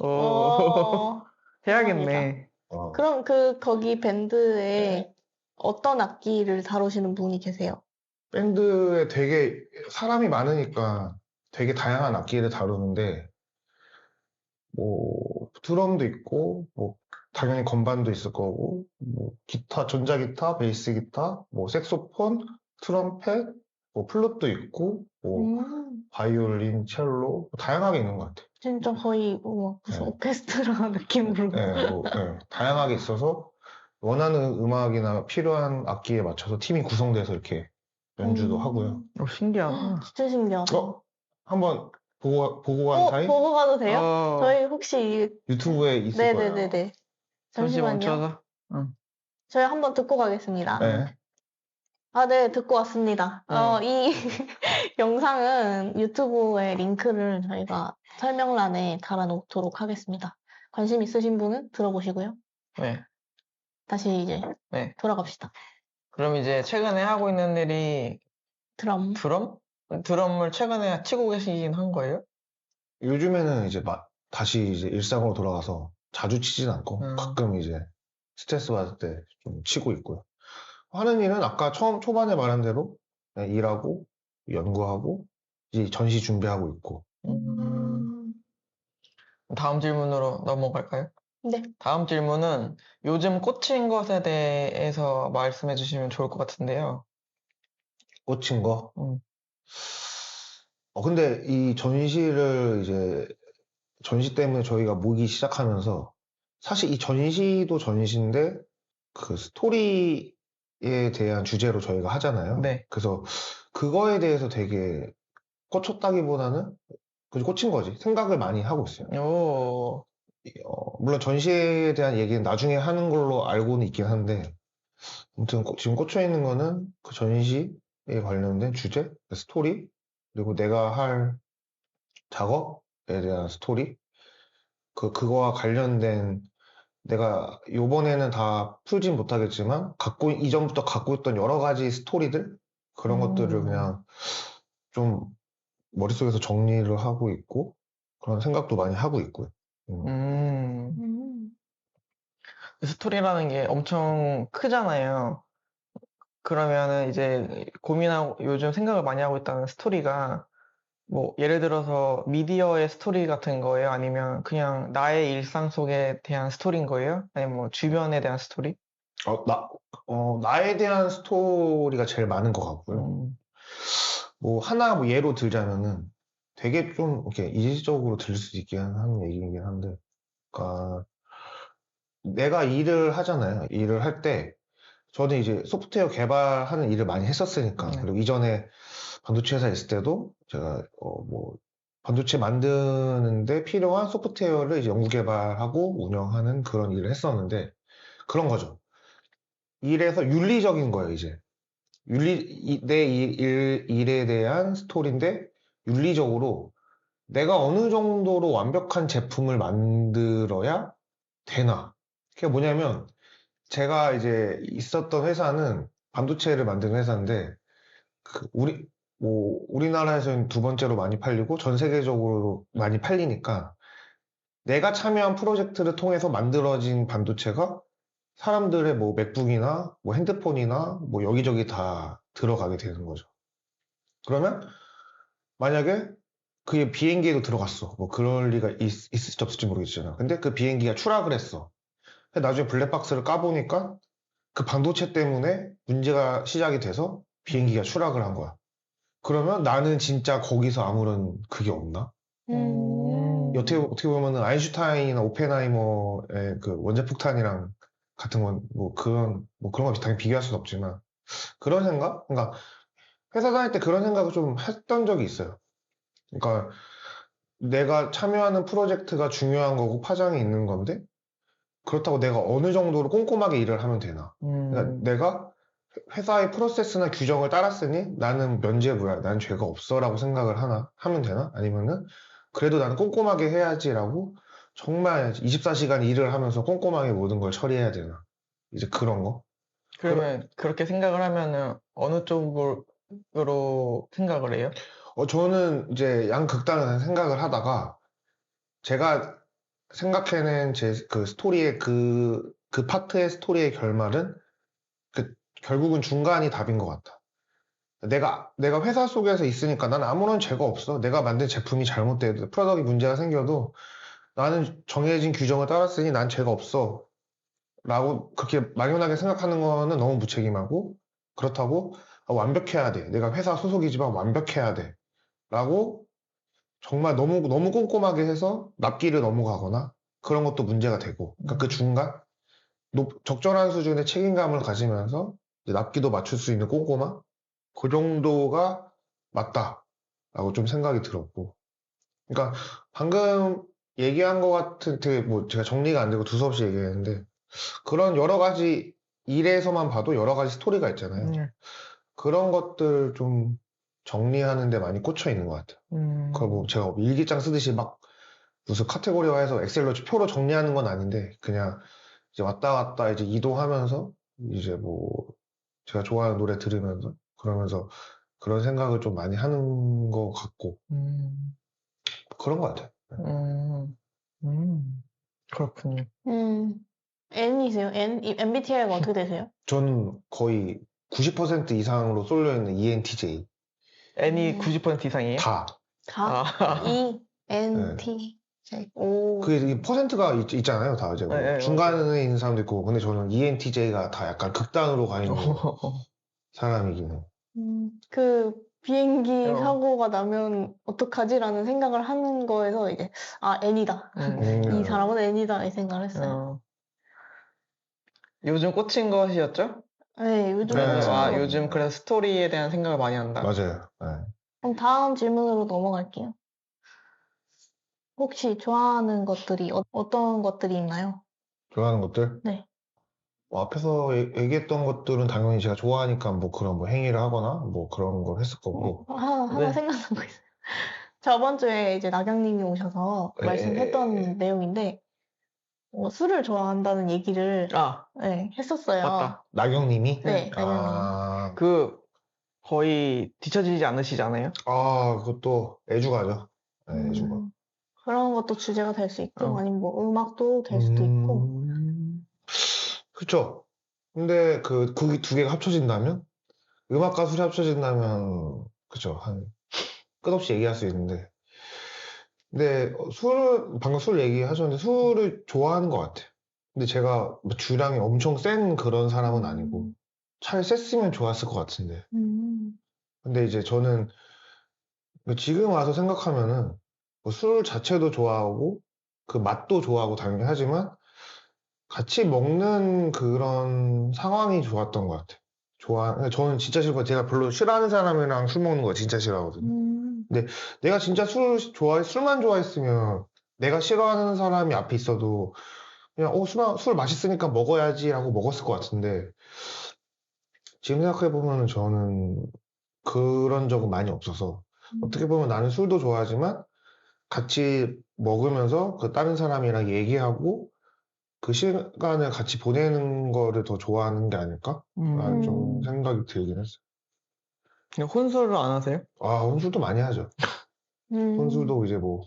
해야겠네. 그럼 거기 밴드에 어떤 악기를 다루시는 분이 계세요? 밴드에 되게 사람이 많으니까 되게 다양한 악기를 다루는데, 뭐, 드럼도 있고, 뭐, 당연히 건반도 있을 거고, 뭐, 기타, 전자기타, 베이스 기타, 뭐, 색소폰, 트럼펫, 뭐, 플룻도 있고, 뭐, 바이올린, 첼로, 뭐 다양하게 있는 것 같아요. 진짜 거의 무슨 오케스트라 느낌으로. 다양하게 있어서 원하는 음악이나 필요한 악기에 맞춰서 팀이 구성돼서 이렇게 연주도 하고요. 신기하다. 진짜 신기하다. 한번 보고 간 사이? 보고 가도 돼요? 저희 혹시 유튜브에 있을 거예요. 네네네네. 잠시 잠시만요. 멈춰서. 저희 한번 듣고 가겠습니다. 네. 네, 듣고 왔습니다. 이 영상은 유튜브에 링크를 저희가 설명란에 달아놓도록 하겠습니다. 관심 있으신 분은 들어보시고요. 네. 다시 이제 돌아갑시다. 그럼 이제 최근에 하고 있는 일이 드럼? 드럼을 최근에 치고 계시긴 한 거예요? 요즘에는 이제 다시 이제 일상으로 돌아가서 자주 치진 않고 가끔 이제 스트레스 받을 때 좀 치고 있고요. 하는 일은 아까 초반에 말한 대로 그냥 일하고 연구하고 이제 전시 준비하고 있고. 다음 질문으로 넘어갈까요? 네. 다음 질문은 요즘 꽂힌 것에 대해서 말씀해 주시면 좋을 것 같은데요. 꽂힌 거? 근데 이 전시를 이제 전시 때문에 저희가 모이기 시작하면서 사실 이 전시도 전시인데 그 스토리에 대한 주제로 저희가 하잖아요. 네. 그래서 그거에 대해서 되게 꽂혔다기보다는 그냥 꽂힌 거지. 생각을 많이 하고 있어요. 물론 전시에 대한 얘기는 나중에 하는 걸로 알고는 있긴 한데 아무튼 지금 꽂혀 있는 거는 그 전시에 관련된 주제, 스토리, 그리고 내가 할 작업에 대한 스토리, 그거와 관련된 내가 요번에는 다 풀진 못하겠지만 이전부터 갖고 있던 여러 가지 스토리들 그런 것들을 그냥 좀 머릿속에서 정리를 하고 있고 그런 생각도 많이 하고 있고요. 스토리라는 게 엄청 크잖아요. 그러면은 이제 고민하고 요즘 생각을 많이 하고 있다는 스토리가 뭐 예를 들어서 미디어의 스토리 같은 거예요? 아니면 그냥 나의 일상 속에 대한 스토리인 거예요? 아니면 뭐 주변에 대한 스토리? 나에 대한 스토리가 제일 많은 것 같고요. 뭐 하나 예로 들자면은 되게 좀 이렇게 이질적으로 들릴 수 있게 하는 얘기이긴 한데, 그러니까 내가 일을 하잖아요. 일을 할 때 저는 이제 소프트웨어 개발하는 일을 많이 했었으니까 그리고 이전에 반도체 회사에 있을 때도 제가 뭐 반도체 만드는데 필요한 소프트웨어를 이제 연구 개발하고 운영하는 그런 일을 했었는데 그런 거죠. 일에서 윤리적인 거예요, 이제. 내 일에 대한 스토리인데 윤리적으로 내가 어느 정도로 완벽한 제품을 만들어야 되나. 그게 뭐냐면 제가 이제 있었던 회사는 반도체를 만드는 회사인데 우리나라에서는 두 번째로 많이 팔리고 전 세계적으로 많이 팔리니까 내가 참여한 프로젝트를 통해서 만들어진 반도체가 사람들의 뭐 맥북이나 뭐 핸드폰이나 뭐 여기저기 다 들어가게 되는 거죠. 그러면 만약에 그게 비행기에도 들어갔어. 뭐 그럴 리가 있을지 없을지 모르겠잖아. 근데 그 비행기가 추락을 했어. 나중에 블랙박스를 까보니까 그 반도체 때문에 문제가 시작이 돼서 비행기가 추락을 한 거야. 그러면 나는 진짜 거기서 아무런 그게 없나? 어떻게 보면은 아인슈타인이나 오펜하이머의 그 원자폭탄이랑 같은 건 뭐 그런 거 당연히 비교할 수는 없지만 그런 생각? 그러니까 회사 다닐 때 그런 생각을 좀 했던 적이 있어요. 그러니까 내가 참여하는 프로젝트가 중요한 거고 파장이 있는 건데 그렇다고 내가 어느 정도로 꼼꼼하게 일을 하면 되나? 그러니까 내가 회사의 프로세스나 규정을 따랐으니 나는 면죄부야. 난 죄가 없어라고 생각을 하면 되나? 아니면은 그래도 나는 꼼꼼하게 해야지라고 정말 24시간 일을 하면서 꼼꼼하게 모든 걸 처리해야 되나? 이제 그런 거. 그러면 그렇게 생각을 하면은 어느 쪽으로 생각을 해요? 저는 이제 양극단을 생각을 하다가 제가 생각해낸 그 스토리의 그 파트의 스토리의 결말은 결국은 중간이 답인 것 같다. 내가 회사 속에서 있으니까 난 아무런 죄가 없어. 내가 만든 제품이 잘못돼도 프로덕트에 문제가 생겨도 나는 정해진 규정을 따랐으니 난 죄가 없어. 라고 그렇게 막연하게 생각하는 거는 너무 무책임하고 그렇다고 완벽해야 돼. 내가 회사 소속이지만 완벽해야 돼. 라고 정말 너무 꼼꼼하게 해서 납기를 넘어가거나 그런 것도 문제가 되고 그러니까 그 중간 적절한 수준의 책임감을 가지면서 이제 납기도 맞출 수 있는 꼼꼼함 그 정도가 맞다라고 좀 생각이 들었고 그러니까 방금 얘기한 것 같은 되게 뭐 제가 정리가 안 되고 두서없이 얘기했는데 그런 여러 가지 일에서만 봐도 여러 가지 스토리가 있잖아요. 그런 것들 좀 정리하는 데 많이 꽂혀 있는 것 같아요. 그거 뭐 제가 일기장 쓰듯이 막 무슨 카테고리화해서 엑셀로 표로 정리하는 건 아닌데 그냥 이제 왔다 갔다 이제 이동하면서 이제 뭐 제가 좋아하는 노래 들으면서 그러면서 그런 생각을 좀 많이 하는 것 같고 그런 것 같아요. 그렇군요. N이세요? MBTI가 어떻게 되세요? 저는 거의 90% 이상으로 쏠려있는 ENTJ. N이 90% 이상이에요? 다. 다? ENTJ. 오. 그게 퍼센트가 있잖아요, 다. 이제 뭐 네, 중간에 있는 사람도 있고, 근데 저는 ENTJ가 다 약간 극단으로 가 있는 사람이긴 해요. 그 비행기 사고가 나면 어떡하지라는 생각을 하는 거에서 이제 N이다. 이 사람은 N이다 이 생각을 했어요. 요즘 꽂힌 것이었죠? 네, 요즘 요즘 그래서 스토리에 대한 생각을 많이 한다. 맞아요. 네. 그럼 다음 질문으로 넘어갈게요. 혹시 좋아하는 것들이 어떤 것들이 있나요? 좋아하는 것들? 네. 뭐 앞에서 얘기했던 것들은 당연히 제가 좋아하니까 뭐 그런 뭐 행위를 하거나 뭐 그런 걸 했을 거고. 하나 생각난 거 있어요. 저번 주에 이제 나경님이 오셔서 말씀했던 내용인데 술을 좋아한다는 얘기를 네, 했었어요. 맞다. 나경님이? 네, 나경님. 그 거의 뒤처지지 않으시잖아요? 그것도 애주가죠. 네, 애주가. 그런 것도 주제가 될 수 있고 아니면 뭐 음악도 될 수도 있고. 그쵸. 근데 그 두 개가 합쳐진다면? 음악과 술이 합쳐진다면 그쵸. 끝없이 얘기할 수 있는데 근데 방금 술 얘기하셨는데 술을 좋아하는 것 같아요. 근데 제가 뭐 주량이 엄청 센 그런 사람은 아니고 차라리 셌으면 좋았을 것 같은데 근데 이제 저는 지금 와서 생각하면은 뭐술 자체도 좋아하고 그 맛도 좋아하고 당연히 하지만 같이 먹는 그런 상황이 좋았던 것 같아요. 저는 진짜 싫고 제가 별로 싫어하는 사람이랑 술 먹는 거 진짜 싫어하거든요. 근데 내가 진짜 술만 좋아했으면 내가 싫어하는 사람이 앞에 있어도 그냥 술 맛있으니까 먹어야지라고 먹었을 것 같은데 지금 생각해보면 저는 그런 적은 많이 없어서 어떻게 보면 나는 술도 좋아하지만 같이 먹으면서 그 다른 사람이랑 얘기하고 그 시간을 같이 보내는 거를 더 좋아하는 게 아닐까? 라는 좀 생각이 들긴 했어요. 혼술을 안 하세요? 아, 혼술도 많이 하죠. 혼술도 이제 뭐,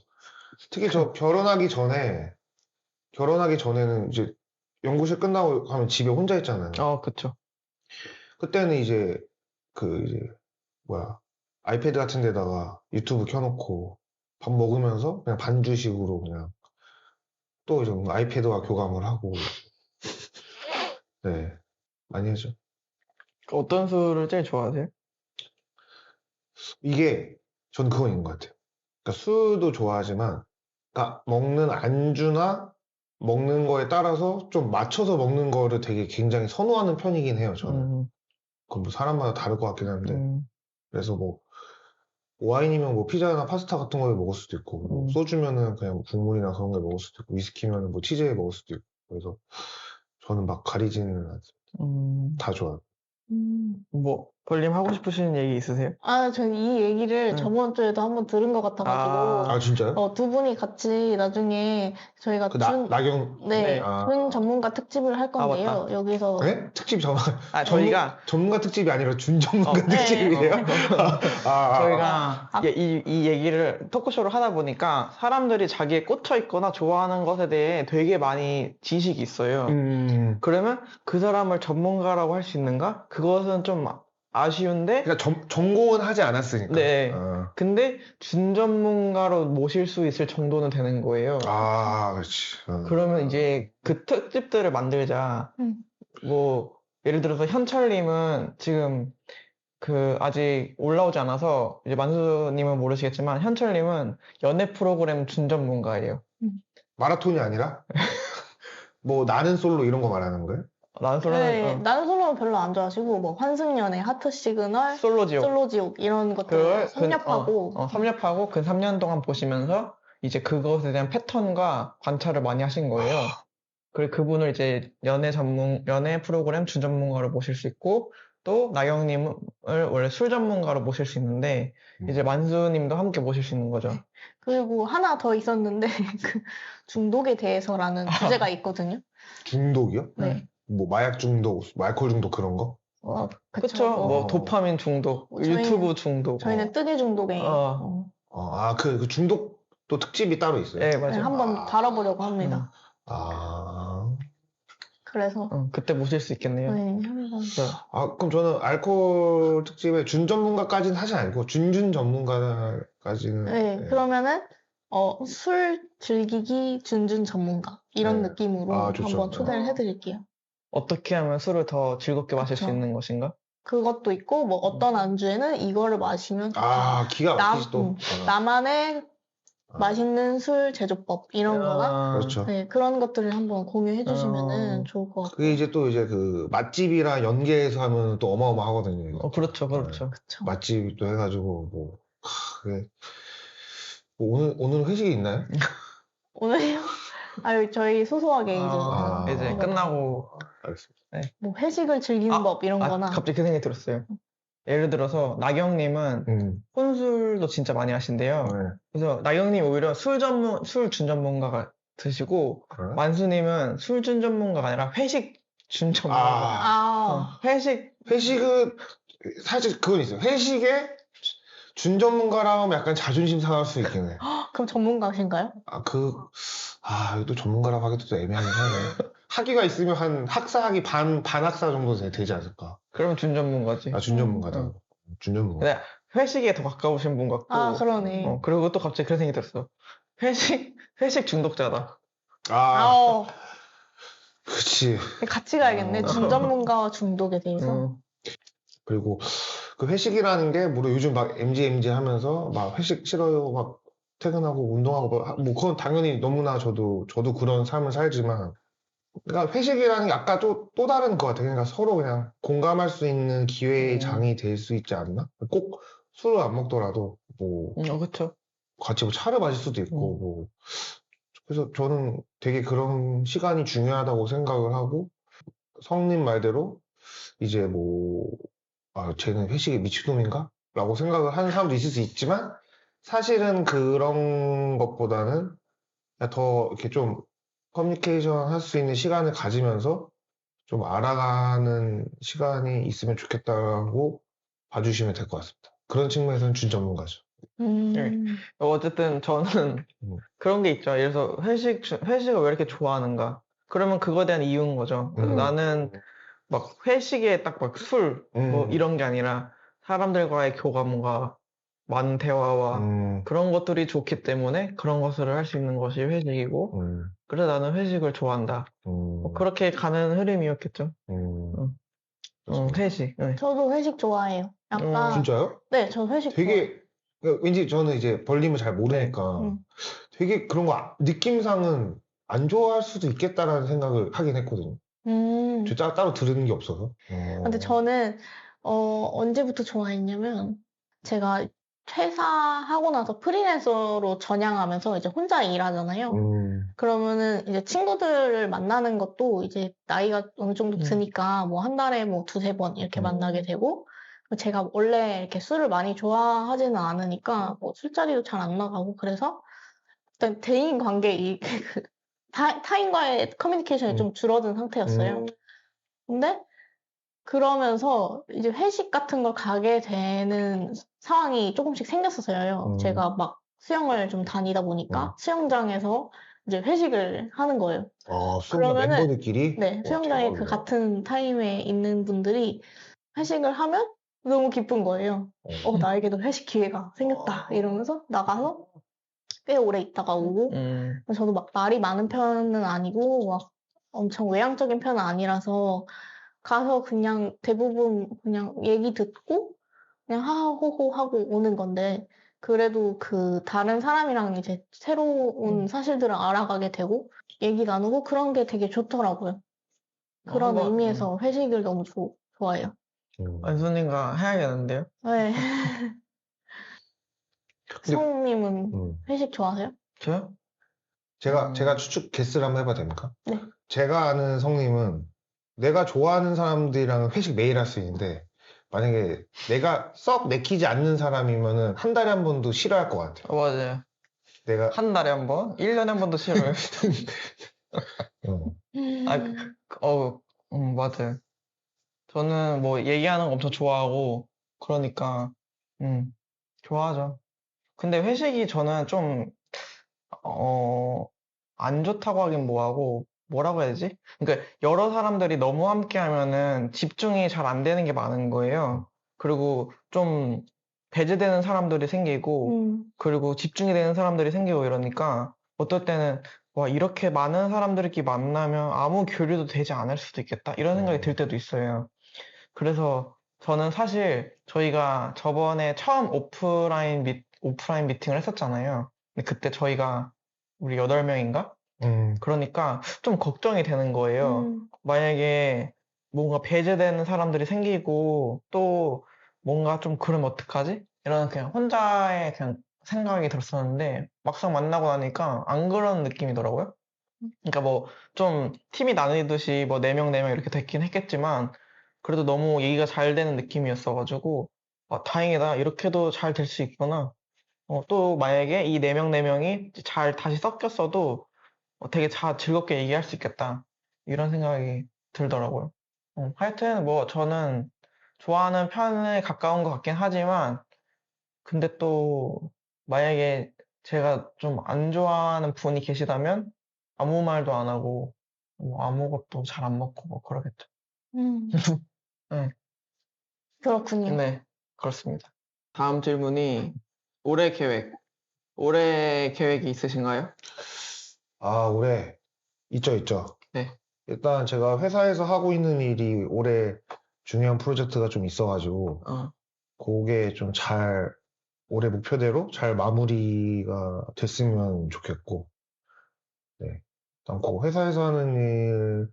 특히 저 결혼하기 전에는 이제 연구실 끝나고 하면 집에 혼자 있잖아요. 그쵸. 그때는 이제 아이패드 같은 데다가 유튜브 켜놓고 밥 먹으면서 그냥 반주식으로 그냥 또 이제 아이패드와 교감을 하고, 네, 많이 하죠. 어떤 술을 제일 좋아하세요? 이게, 전 그건 있는 것 같아요. 그러니까 술도 좋아하지만, 그러니까 먹는 안주나 먹는 거에 따라서 좀 맞춰서 먹는 거를 되게 굉장히 선호하는 편이긴 해요, 저는. 그건 뭐 사람마다 다를 것 같긴 한데. 그래서 뭐, 와인이면 뭐 피자나 파스타 같은 걸 먹을 수도 있고, 뭐 소주면은 그냥 뭐 국물이나 그런 걸 먹을 수도 있고, 위스키면은 뭐 치즈에 먹을 수도 있고, 그래서 저는 막 가리지는 않습니다. 다 좋아요. 뭐, 벌님 하고 싶으신 얘기 있으세요? 저는 이 얘기를 저번 주에도 한번 들은 것 같아가지고. 아, 진짜요? 두 분이 같이 나중에 저희가 네. 준 전문가 특집을 할 건데요. 맞다. 여기서. 네? 특집 저희가 전문가 특집이 아니라 준전문가 특집이에요? 저희가 이 얘기를 토크쇼를 하다 보니까 사람들이 자기에 꽂혀 있거나 좋아하는 것에 대해 되게 많이 지식이 있어요. 그러면 그 사람을 전문가라고 할 수 있는가? 그것은 좀 아쉬운데. 그러니까 전공은 하지 않았으니까. 네. 근데 준전문가로 모실 수 있을 정도는 되는 거예요. 그렇지. 그러면 이제 그 특집들을 만들자. 뭐 예를 들어서 현철님은 지금 아직 올라오지 않아서 이제 만수님은 모르시겠지만 현철님은 연애 프로그램 준전문가예요. 마라톤이 아니라? 뭐 나는 솔로 이런 거 말하는 거예요? 나는 솔로는 네, 나는 솔로는 별로 안 좋아하시고 뭐 환승연애, 하트 시그널, 솔로지옥 이런 것들 섭렵하고 섭렵하고 그 3년 동안 보시면서 이제 그것에 대한 패턴과 관찰을 많이 하신 거예요. 그리고 그분을 이제 연애 프로그램 준전문가로 모실 수 있고 또 나경님을 원래 술 전문가로 모실 수 있는데 이제 만수님도 함께 모실 수 있는 거죠. 그리고 하나 더 있었는데 그 중독에 대해서라는 주제가 있거든요. 중독이요? 네. 뭐 마약 중독, 뭐 알코올 중독 그런 거? 그쵸. 뭐 도파민 중독, 유튜브 중독. 저희는 뜨개 중독에. 그 중독도 특집이 따로 있어요? 네, 맞아요. 네, 한번 다뤄보려고 합니다. 그래서. 그때 모실 수 있겠네요. 네, 한번. 그럼 저는 알코올 특집에 준 전문가까지는 하지 않고 준준 전문가까지는. 네, 그러면은 술 즐기기 준준 전문가 이런 느낌으로 한번 초대를 해드릴게요. 어떻게 하면 술을 더 즐겁게 마실 수 있는 것인가? 그것도 있고 뭐 어떤 안주에는 이거를 마시면 기가 막히지 또. 나만의 맛있는 술 제조법 이런 거나 그렇죠. 네, 그런 것들을 한번 공유해 주시면은 좋을 것 같아요. 그게 이제 또 이제 그 맛집이랑 연계해서 하면 또 어마어마하거든요. 그렇죠. 맛집도 해가지고 뭐 그게 오늘 회식이 있나요? 오늘요? 저희 소소하게 이제 끝나고. 알겠습니다. 네. 뭐 회식을 즐기는 법 이런 거나. 갑자기 그 생각이 들었어요. 예를 들어서 나경님은 혼술도 진짜 많이 하신대요. 그래서 나경님 오히려 술 준 전문가가 드시고 만수님은 술 준 전문가가 아니라 회식 준 전문가. 회식은 사실 그건 있어요. 회식에 준 전문가라 하면 약간 자존심 상할 수 있긴 해. 그럼 전문가신가요? 이것도 전문가라고 하기도 좀 애매하긴 하네. 학위가 있으면 한 학사학위 반학사 정도 되지 않을까? 그러면 준 전문가지. 준 전문가다. 준 전문가. 근데 회식에 더 가까우신 분 같고. 그러네. 그리고 또 갑자기 그런 생각이 들었어. 회식 중독자다. 그치. 같이 가야겠네. 준 전문가와 중독에 대해서. 그리고 그 회식이라는 게 물론 요즘 막 MG 하면서 막 회식 싫어요 막 퇴근하고 운동하고 뭐 그건 당연히 너무나 저도 그런 삶을 살지만 그러니까 회식이라는 게 아까 또 다른 것 같아요. 그러니까 서로 그냥 공감할 수 있는 기회의 장이 될 수 있지 않나? 꼭 술을 안 먹더라도 뭐, 그쵸. 같이 뭐 차를 마실 수도 있고, 뭐. 그래서 저는 되게 그런 시간이 중요하다고 생각을 하고, 성님 말대로 이제 뭐, 쟤는 회식에 미친놈인가? 라고 생각을 하는 사람도 있을 수 있지만, 사실은 그런 것보다는 더 이렇게 좀 커뮤니케이션 할 수 있는 시간을 가지면서 좀 알아가는 시간이 있으면 좋겠다고 봐주시면 될 것 같습니다. 그런 측면에서는 준 전문가죠. 네. 어쨌든 저는 그런 게 있죠. 예를 들어서 회식을 왜 이렇게 좋아하는가? 그러면 그거에 대한 이유인 거죠. 나는 막 회식에 딱 막 술, 뭐 이런 게 아니라 사람들과의 교감과 많은 대화와 그런 것들이 좋기 때문에 그런 것을 할 수 있는 것이 회식이고, 그래서 나는 회식을 좋아한다. 뭐 그렇게 가는 흐름이었겠죠. 회식. 네. 저도 회식 좋아해요. 약간 진짜요? 네, 저 회식 좋아해요. 되게 왠지 저는 이제 벌림을 잘 모르니까 되게 그런 거 느낌상은 안 좋아할 수도 있겠다라는 생각을 하긴 했거든요. 저 따로 들은 게 없어서. 근데 저는 언제부터 좋아했냐면 제가 퇴사하고 나서 프리랜서로 전향하면서 이제 혼자 일하잖아요. 그러면은 이제 친구들을 만나는 것도 이제 나이가 어느 정도 드니까 뭐 한 달에 뭐 두세 번 이렇게 만나게 되고, 제가 원래 이렇게 술을 많이 좋아하지는 않으니까 뭐 술자리도 잘 안 나가고, 그래서 일단 대인 관계 타인과의 커뮤니케이션이 좀 줄어든 상태였어요. 근데 그러면서 이제 회식 같은 걸 가게 되는 상황이 조금씩 생겼었어요. 제가 막 수영을 좀 다니다 보니까 수영장에서 이제 회식을 하는 거예요. 수영장 멤버들끼리? 네, 수영장에 그 같은 타임에 있는 분들이 회식을 하면 너무 기쁜 거예요. 나에게도 회식 기회가 생겼다. 이러면서 나가서 꽤 오래 있다가 오고, 저도 막 말이 많은 편은 아니고, 막 엄청 외향적인 편은 아니라서, 가서 그냥 대부분 그냥 얘기 듣고, 그냥 하하호호 하고 오는 건데, 그래도 그 다른 사람이랑 이제 새로운 사실들을 알아가게 되고, 얘기 나누고 그런 게 되게 좋더라고요. 그런 의미에서 회식을 너무 좋아해요. 안수님과 해야겠는데요? 네. 성님은 회식 좋아하세요? 저요? 제가 추측 게스를 한번 해봐도 됩니까? 네. 제가 아는 성님은 내가 좋아하는 사람들이랑 회식 매일 할 수 있는데, 만약에 내가 썩 내키지 않는 사람이면은 한 달에 한 번도 싫어할 것 같아요. 맞아요. 내가 한 달에 한 번? 1년에 한 번도 싫어요. 맞아요. 저는 뭐 얘기하는 거 엄청 좋아하고, 그러니까, 좋아하죠. 근데 회식이 저는 좀, 안 좋다고 하긴 뭐하고, 뭐라고 해야 되지? 그러니까 여러 사람들이 너무 함께 하면은 집중이 잘 안 되는 게 많은 거예요. 그리고 좀 배제되는 사람들이 생기고, 그리고 집중이 되는 사람들이 생기고 이러니까, 어떨 때는, 와, 이렇게 많은 사람들끼리 만나면 아무 교류도 되지 않을 수도 있겠다. 이런 생각이 들 때도 있어요. 그래서 저는 사실 저희가 저번에 처음 오프라인 미팅을 했었잖아요. 근데 그때 저희가 우리 8명인가? 그러니까 좀 걱정이 되는 거예요. 만약에 뭔가 배제되는 사람들이 생기고 또 뭔가 좀 그러면 어떡하지? 이런 그냥 혼자의 그냥 생각이 들었었는데 막상 만나고 나니까 안 그런 느낌이더라고요. 그러니까 뭐 좀 팀이 나뉘듯이 뭐 4명, 4명 이렇게 됐긴 했겠지만 그래도 너무 얘기가 잘 되는 느낌이었어가지고 다행이다. 이렇게도 잘 될 수 있구나. 또 만약에 이 4명, 4명이 잘 다시 섞였어도 되게 즐겁게 얘기할 수 있겠다. 이런 생각이 들더라고요. 하여튼 뭐 저는 좋아하는 편에 가까운 것 같긴 하지만 근데 또 만약에 제가 좀 안 좋아하는 분이 계시다면 아무 말도 안 하고 뭐 아무것도 잘 안 먹고 뭐 그러겠죠. 네. 그렇군요. 네, 그렇습니다. 다음 질문이 올해 계획. 올해 계획이 있으신가요? 올해 있죠. 네. 일단 제가 회사에서 하고 있는 일이 올해 중요한 프로젝트가 좀 있어가지고 그게 좀 올해 목표대로 잘 마무리가 됐으면 좋겠고, 네. 일단 그 회사에서 하는 일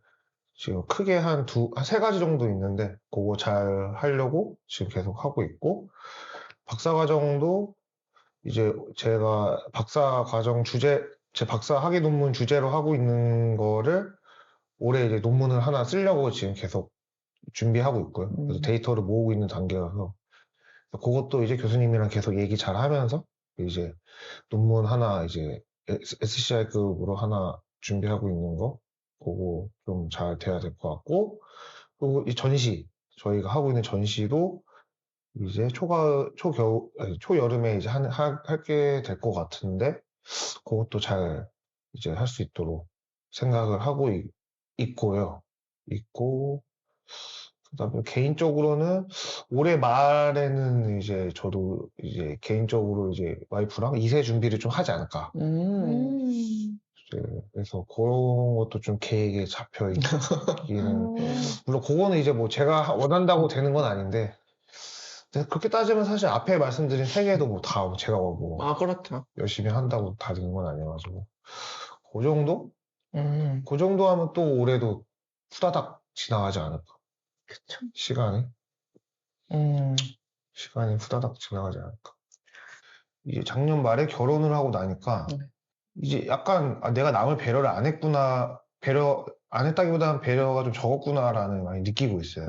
지금 크게 한 세 가지 정도 있는데 그거 잘 하려고 지금 계속 하고 있고, 박사과정도 이제 제가 박사 과정 제 박사 학위 논문 주제로 하고 있는 거를 올해 이제 논문을 하나 쓰려고 지금 계속 준비하고 있고요. 그래서 데이터를 모으고 있는 단계라서 그것도 이제 교수님이랑 계속 얘기 잘 하면서 이제 논문 하나 이제 SCI급으로 하나 준비하고 있는 거 보고 좀 잘 돼야 될 것 같고, 그리고 이 저희가 하고 있는 전시도 이제 초여름에 이제 할게 될 것 같은데, 그것도 잘 이제 할 수 있도록 생각을 하고 있고요. 그다음에 개인적으로는 올해 말에는 이제 저도 이제 개인적으로 이제 와이프랑 2세 준비를 좀 하지 않을까. 그래서 그런 것도 좀 계획에 잡혀 있기는. 물론 그거는 이제 뭐 제가 원한다고 되는 건 아닌데, 그렇게 따지면 사실 앞에 말씀드린 세 개도 뭐 다 제가 뭐 그렇죠. 열심히 한다고 다 되는 건 아니어가지고 그 정도? 그 정도 하면 또 올해도 후다닥 지나가지 않을까. 그쵸. 시간이 후다닥 지나가지 않을까. 이제 작년 말에 결혼을 하고 나니까 이제 약간 내가 남을 배려를 안 했구나, 배려 안 했다기보다는 배려가 좀 적었구나라는 많이 느끼고 있어요.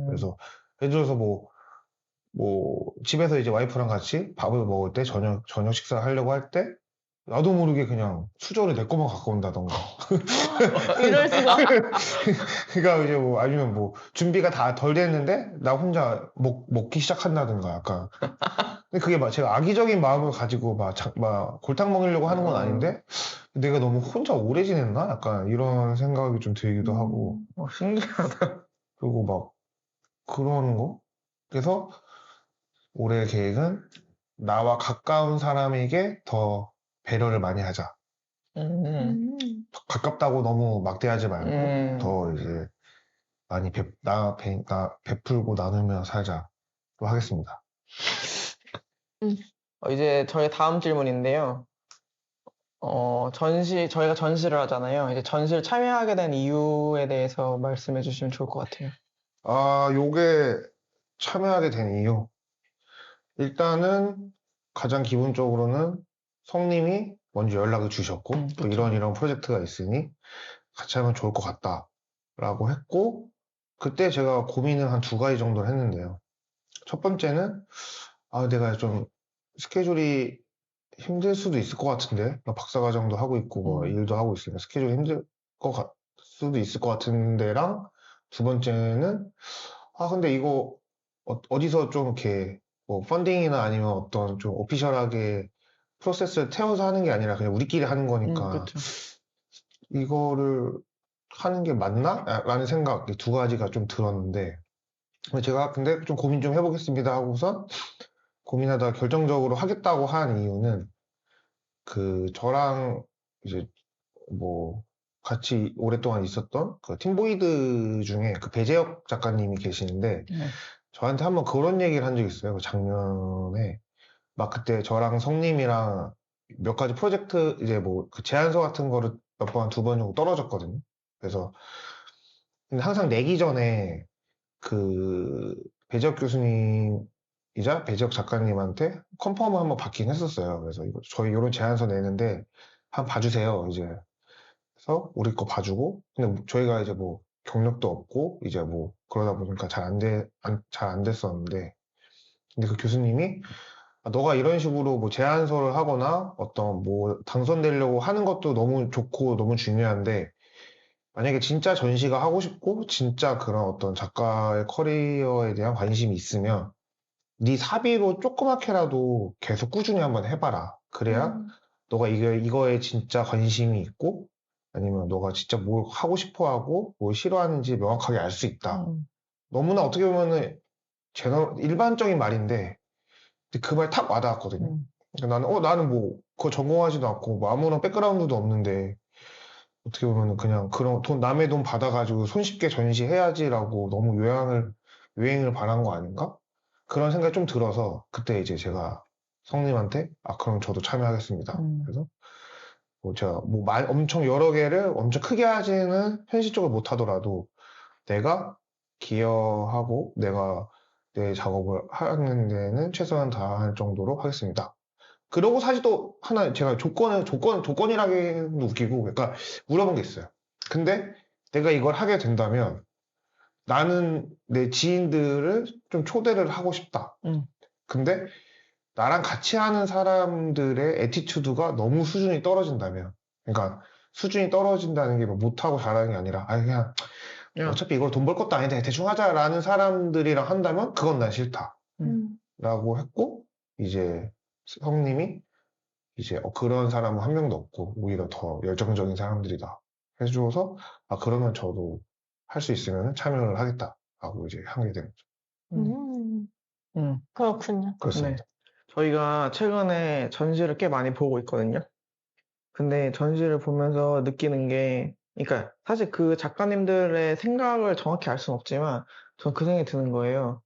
그래서 예를 들어서 뭐 집에서 이제 와이프랑 같이 밥을 먹을 때 저녁 식사를 하려고 할 때 나도 모르게 그냥 수저를 내 것만 갖고 온다던가. 이럴 수가. 그러니까 이제 뭐 아니면 뭐 준비가 다 덜 됐는데 나 혼자 먹기 시작한다든가 약간. 근데 그게 막 제가 악의적인 마음을 가지고 막 골탕 먹이려고 하는 건 아닌데 내가 너무 혼자 오래 지냈나? 약간 이런 생각이 좀 들기도 하고. 신기하다. 그리고 막 그러는 거. 그래서 올해 계획은 나와 가까운 사람에게 더 배려를 많이 하자. 가깝다고 너무 막대하지 말고 더 이제 많이 베풀고 나누며 살자로 하겠습니다. 이제 저희 다음 질문인데요. 저희가 전시를 하잖아요. 이제 전시를 참여하게 된 이유에 대해서 말씀해 주시면 좋을 것 같아요. 요게 참여하게 된 이유. 일단은 가장 기본적으로는 성님이 먼저 연락을 주셨고, 또 이런 프로젝트가 있으니 같이 하면 좋을 것 같다라고 했고, 그때 제가 고민을 한 2가지 정도를 했는데요. 첫 번째는, 내가 좀 스케줄이 힘들 수도 있을 것 같은데, 박사과정도 하고 있고, 뭐 일도 하고 있으니까 스케줄이 힘들 수도 있을 것 같은데랑, 2번째는, 근데 이거 어디서 좀 이렇게 뭐 펀딩이나 아니면 어떤 좀 오피셜하게 프로세스를 태워서 하는 게 아니라 그냥 우리끼리 하는 거니까 그렇죠. 이거를 하는 게 맞나? 라는 생각, 2가지가 좀 들었는데 제가 근데 좀 고민 좀 해보겠습니다 하고선 고민하다가 결정적으로 하겠다고 한 이유는 저랑 이제 뭐 같이 오랫동안 있었던 그 팀보이드 중에 그 배재혁 작가님이 계시는데 저한테 한번 그런 얘기를 한 적이 있어요. 작년에 막 그때 저랑 성님이랑 몇 가지 프로젝트 이제 뭐 그 제안서 같은 거를 몇 번, 2번 정도 떨어졌거든요. 그래서 근데 항상 내기 전에 그 배재혁 교수님이자 배재혁 작가님한테 컨펌을 한번 받긴 했었어요. 그래서 저희 이런 제안서 내는데 한번 봐주세요. 이제 그래서 우리 거 봐주고 근데 저희가 이제 뭐 경력도 없고 이제 뭐 그러다 보니까 잘 안 됐었는데 근데 그 교수님이 너가 이런 식으로 뭐 제안서를 하거나 어떤 뭐 당선되려고 하는 것도 너무 좋고 너무 중요한데 만약에 진짜 전시가 하고 싶고 진짜 그런 어떤 작가의 커리어에 대한 관심이 있으면 네 사비로 조그맣게라도 계속 꾸준히 한번 해봐라. 그래야 너가 이거에 진짜 관심이 있고 아니면 너가 진짜 뭘 하고 싶어 하고 뭘 싫어하는지 명확하게 알 수 있다. 너무나 어떻게 보면은 일반적인 말인데 그 말 탁 와닿았거든요. 그러니까 나는 뭐 그거 전공하지도 않고 뭐 아무런 백그라운드도 없는데 어떻게 보면은 그냥 그런 남의 돈 받아가지고 손쉽게 전시해야지라고 너무 유행을 바란 거 아닌가? 그런 생각이 좀 들어서 그때 이제 제가 성님한테 그럼 저도 참여하겠습니다. 그래서 뭐 제가 뭐 엄청 여러 개를 엄청 크게 하지는 현실적으로 못 하더라도 내가 기여하고 내가 내 작업을 하는 데는 최선을 다할 정도로 하겠습니다. 그러고 사실 또 하나 제가 조건이라기는 웃기고, 그러니까 물어본 게 있어요. 근데 내가 이걸 하게 된다면 나는 내 지인들을 좀 초대를 하고 싶다. 근데 나랑 같이 하는 사람들의 애티튜드가 너무 수준이 떨어진다면, 그러니까 수준이 떨어진다는 게 뭐 못하고 잘하는 게 아니라, 그냥 어차피 이걸 돈 벌 것도 아닌데 대충 하자라는 사람들이랑 한다면 그건 난 싫다. 라고 했고, 이제 성님이 이제 그런 사람은 한 명도 없고 오히려 더 열정적인 사람들이다 해줘서 그러면 저도 할 수 있으면 참여를 하겠다라고 이제 하게 된 거죠. 그렇군요. 그렇습니다. 네. 저희가 최근에 전시를 꽤 많이 보고 있거든요. 근데 전시를 보면서 느끼는 게, 그러니까 사실 그 작가님들의 생각을 정확히 알 수는 없지만 전 그 생각이 드는 거예요.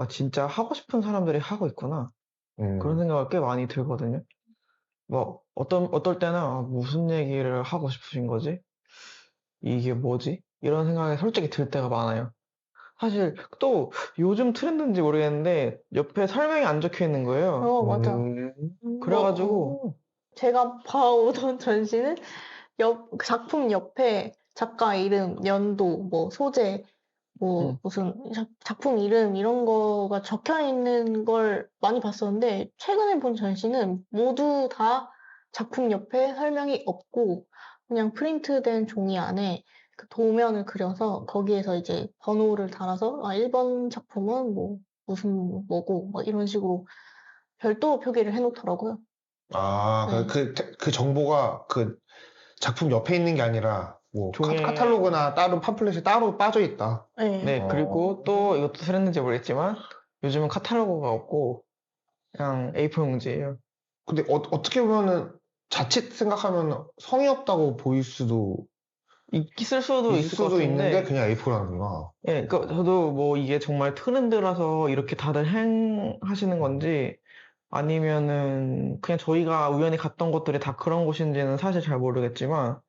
진짜 하고 싶은 사람들이 하고 있구나. 그런 생각을 꽤 많이 들거든요. 뭐 어떨 때는 무슨 얘기를 하고 싶으신 거지? 이게 뭐지? 이런 생각이 솔직히 들 때가 많아요. 사실 또 요즘 트렌드인지 모르겠는데 옆에 설명이 안 적혀 있는 거예요. 맞아. 그래가지고 제가 봐오던 전시는 작품 옆에 작가 이름, 연도, 뭐 소재, 뭐 무슨 작품 이름 이런 거가 적혀 있는 걸 많이 봤었는데 최근에 본 전시는 모두 다 작품 옆에 설명이 없고 그냥 프린트된 종이 안에 그 도면을 그려서 거기에서 이제 번호를 달아서 1번 작품은 뭐 무슨 뭐고 막 이런 식으로 별도 표기를 해놓더라고요. 네. 그 정보가 그 작품 옆에 있는 게 아니라 뭐 카탈로그나 따로 팜플렛이 따로 빠져 있다. 네, 그리고 또 이것도 트렌드인지 모르겠지만 요즘은 카탈로그가 없고 그냥 A4 용지예요. 근데 어떻게 보면은 자칫 생각하면 성의 없다고 보일 수도 있을 수도 있을 것 같은데 있는데 그냥 A4라는구나. 예, 그러니까 저도 뭐 이게 정말 트렌드라서 이렇게 다들 행하시는 건지 아니면은 그냥 저희가 우연히 갔던 곳들이 다 그런 곳인지는 사실 잘 모르겠지만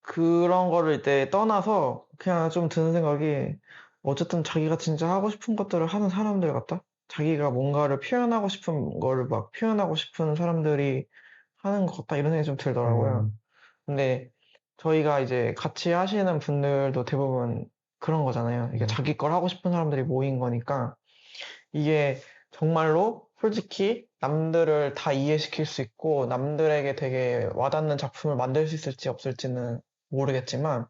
그런 거를 이제 떠나서 그냥 좀 드는 생각이 어쨌든 자기가 진짜 하고 싶은 것들을 하는 사람들 같다? 자기가 뭔가를 표현하고 싶은 거를 막 표현하고 싶은 사람들이 하는 것 같다 이런 생각이 좀 들더라고요. 근데 저희가 이제 같이 하시는 분들도 대부분 그런 거잖아요. 이게 자기 걸 하고 싶은 사람들이 모인 거니까 이게 정말로 솔직히 남들을 다 이해시킬 수 있고 남들에게 되게 와닿는 작품을 만들 수 있을지 없을지는 모르겠지만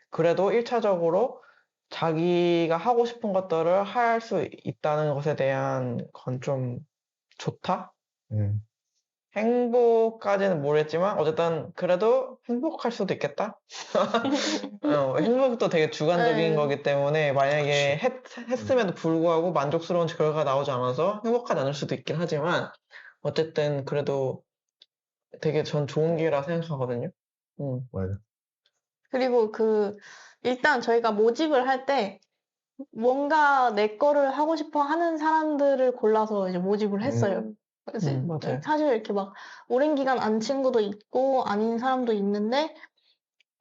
그래도 1차적으로 자기가 하고 싶은 것들을 할 수 있다는 것에 대한 건 좀 좋다? 행복까지는 모르겠지만 어쨌든 그래도 행복할 수도 있겠다? 행복도 되게 주관적인 거기 때문에 만약에 했음에도 불구하고 만족스러운 결과가 나오지 않아서 행복하지 않을 수도 있긴 하지만 어쨌든 그래도 되게 전 좋은 기회라 생각하거든요. 맞아. 그리고 일단 저희가 모집을 할 때 뭔가 내 거를 하고 싶어 하는 사람들을 골라서 이제 모집을 했어요. 그래서 맞아요. 사실 이렇게 막 오랜 기간 안 친구도 있고 아닌 사람도 있는데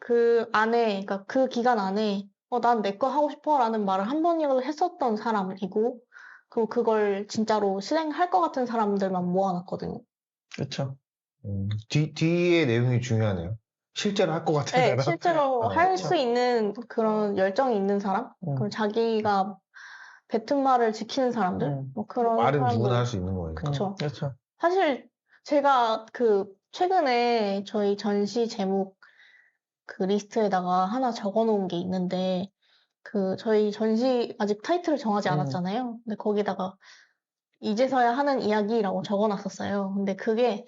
그 안에, 그러니까 그 기간 안에 난 내 거 하고 싶어 라는 말을 한 번이라도 했었던 사람이고 그리고 그걸 진짜로 실행할 것 같은 사람들만 모아놨거든요. 그렇죠. 뒤에 내용이 중요하네요. 실제로 할 것 같은 네, 사람. 실제로 할 수 있는 그런 열정이 있는 사람, 그리고 자기가 뱉은 말을 지키는 사람들, 뭐 그런 말은 사람들. 누구나 할 수 있는 거예요. 그쵸. 그렇죠. 사실 제가 최근에 저희 전시 제목 리스트에다가 하나 적어놓은 게 있는데 저희 전시 아직 타이틀을 정하지 않았잖아요. 근데 거기다가 이제서야 하는 이야기라고 적어놨었어요. 근데 그게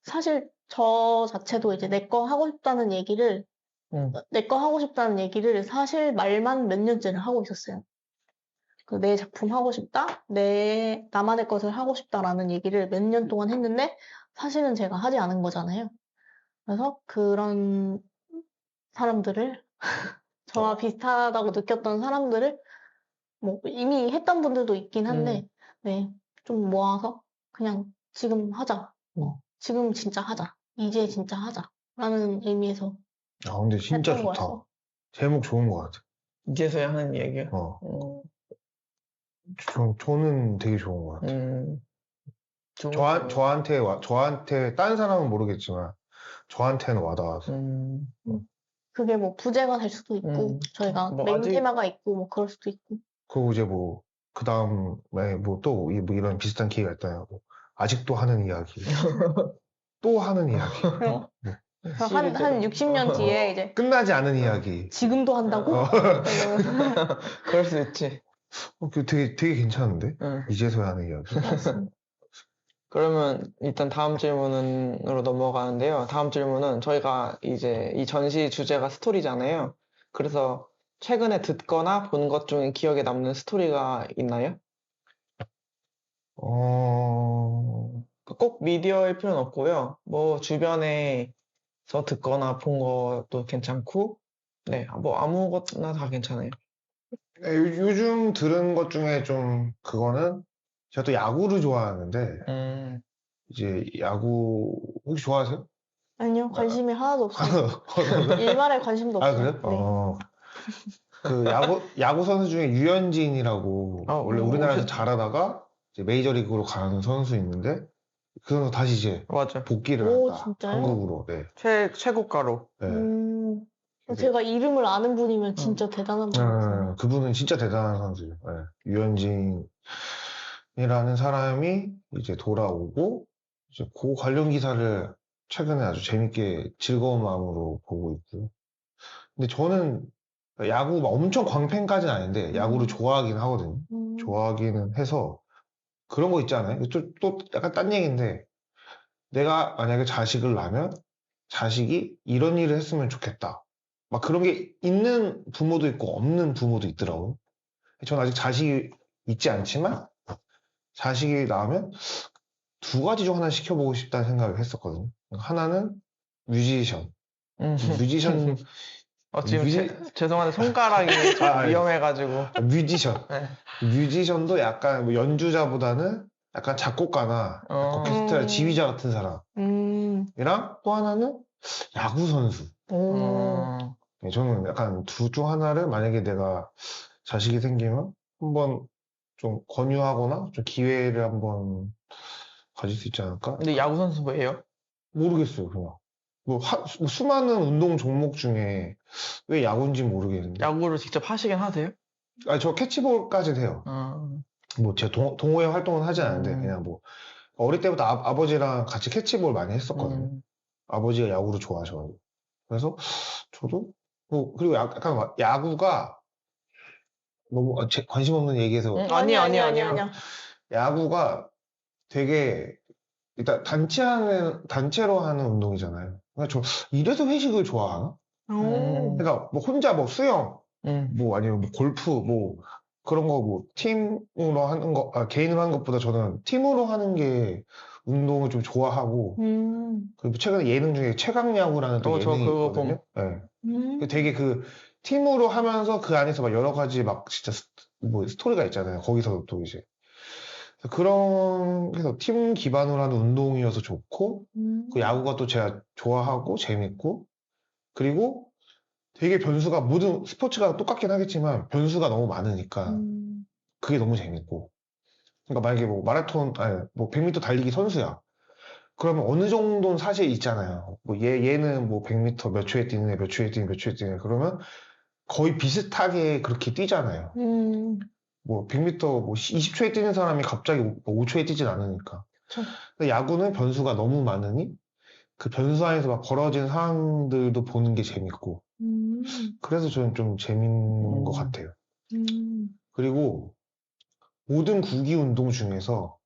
사실 저 자체도 이제 내 거 하고 싶다는 얘기를 사실 말만 몇 년째를 하고 있었어요. 내 작품 하고 싶다? 나만의 것을 하고 싶다라는 얘기를 몇 년 동안 했는데 사실은 제가 하지 않은 거잖아요. 그래서 그런 사람들을 저와 비슷하다고 느꼈던 사람들을 뭐 이미 했던 분들도 있긴 한데 네, 좀 모아서 그냥 지금 하자. 지금 진짜 하자. 이제 진짜 하자. 라는 의미에서 근데 진짜 했던 좋다. 거였어. 제목 좋은 것 같아. 이제서야 하는 얘기요. 저는 되게 좋은 것 같아요. 저한테 딴 사람은 모르겠지만 저한테는 와닿아서. 그게 뭐 부제가 될 수도 있고 저희가 뭐 메인 아직- 테마가 있고 뭐 그럴 수도 있고. 그리고 이제 뭐 그 다음에 뭐 또 이런 비슷한 기회가 있다요. 뭐 아직도 하는 이야기, 또 하는 이야기, 한 60년 뒤에 이제 끝나지 않은 이야기. 지금도 한다고? 이러면서. 그럴 수 있지. 그거 되게 괜찮은데? 응. 이제서야 하는 이야기. 그러면 일단 다음 질문으로 넘어가는데요. 다음 질문은 저희가 이제 이 전시 주제가 스토리잖아요. 그래서 최근에 듣거나 본 것 중에 기억에 남는 스토리가 있나요? 꼭 미디어일 필요는 없고요. 뭐 주변에서 듣거나 본 것도 괜찮고, 네, 뭐 아무거나 다 괜찮아요. 네, 요즘 들은 것 중에 좀 그거는 제가 또 야구를 좋아하는데 이제 야구 혹시 좋아하세요? 아니요, 관심이 하나도 없어요. 일말에 관심도 아, 없어요. 그래요? 네. 그 야구 선수 중에 유현진이라고 원래 우리나라에서 잘하다가 이제 메이저리그로 가는 선수 있는데 그 선수 다시 이제 맞아. 복귀를 오, 한다. 진짜요? 한국으로. 네. 최고가로. 네. 제가 이름을 아는 분이면 진짜 대단한 분이었어요. 그분은 진짜 대단한 선수예요. 네. 유현진이라는 사람이 이제 돌아오고 이제 그 관련 기사를 최근에 아주 재밌게 즐거운 마음으로 보고 있고요. 근데 저는 야구 막 엄청 광팬까지는 아닌데 야구를 좋아하긴 하거든요. 좋아하기는 해서 그런 거 있잖아요. 또 약간 딴 얘기인데 내가 만약에 자식을 낳으면 자식이 이런 일을 했으면 좋겠다. 막 그런 게 있는 부모도 있고 없는 부모도 있더라고요. 전 아직 자식이 있지 않지만 자식이 낳으면 두 가지 중 하나 시켜보고 싶다는 생각을 했었거든요. 하나는 뮤지션. 뮤지션 지금 죄송한데 손가락이 좀 위험해가지고. 뮤지션. 네. 뮤지션도 약간 뭐 연주자보다는 약간 작곡가나 오케스트라 지휘자 같은 사람이랑 또 하나는 야구 선수. 네, 저는 약간 둘 중 하나를 만약에 내가 자식이 생기면 한번 좀 권유하거나 좀 기회를 한번 가질 수 있지 않을까? 근데 야구 선수 뭐예요? 모르겠어요, 그냥. 뭐 수많은 운동 종목 중에 왜 야구인지 모르겠는데. 야구를 직접 하시긴 하세요? 아, 저 캐치볼까지는 해요. 뭐 제가 동호회 활동은 하지 않는데 그냥 뭐 어릴 때부터 아버지랑 같이 캐치볼 많이 했었거든요. 아버지가 야구를 좋아하셔가지고. 그래서 저도 뭐 그리고 약간 야구가 너무 관심 없는 얘기해서 아니요. 야구가 되게 일단 단체로 하는 운동이잖아요. 그러니까 저 이래서 회식을 좋아하나? 그러니까 뭐 혼자 뭐 수영, 뭐 아니면 뭐 골프, 뭐 그런 거 뭐 팀으로 하는 거, 개인으로 하는 것보다 저는 팀으로 하는 게 운동을 좀 좋아하고 그리고 최근에 예능 중에 최강야구라는 또 예능이 있거든요. 네. 되게 그 팀으로 하면서 그 안에서 막 여러 가지 막 진짜 뭐 스토리가 있잖아요. 거기서 또 이제 그런 그래서 팀 기반으로 하는 운동이어서 좋고 그 야구가 또 제가 좋아하고 재밌고 그리고 되게 변수가 모든 스포츠가 똑같긴 하겠지만 변수가 너무 많으니까 그게 너무 재밌고 그러니까 만약에 뭐 마라톤 아니 뭐 100m 달리기 선수야 그러면 어느 정도는 사실 있잖아요. 뭐 얘는 뭐 100m 몇 초에 뛰는 애, 몇 초에 뛰는 몇 초에 뛰는 애 그러면 거의 비슷하게 그렇게 뛰잖아요. 뭐 100m 뭐 20초에 뛰는 사람이 갑자기 뭐 5초에 뛰진 않으니까. 근데 야구는 변수가 너무 많으니 그 변수 안에서 막 벌어진 상황들도 보는 게 재밌고. 그래서 저는 좀 재밌는 것 같아요. 그리고 모든 구기 운동 중에서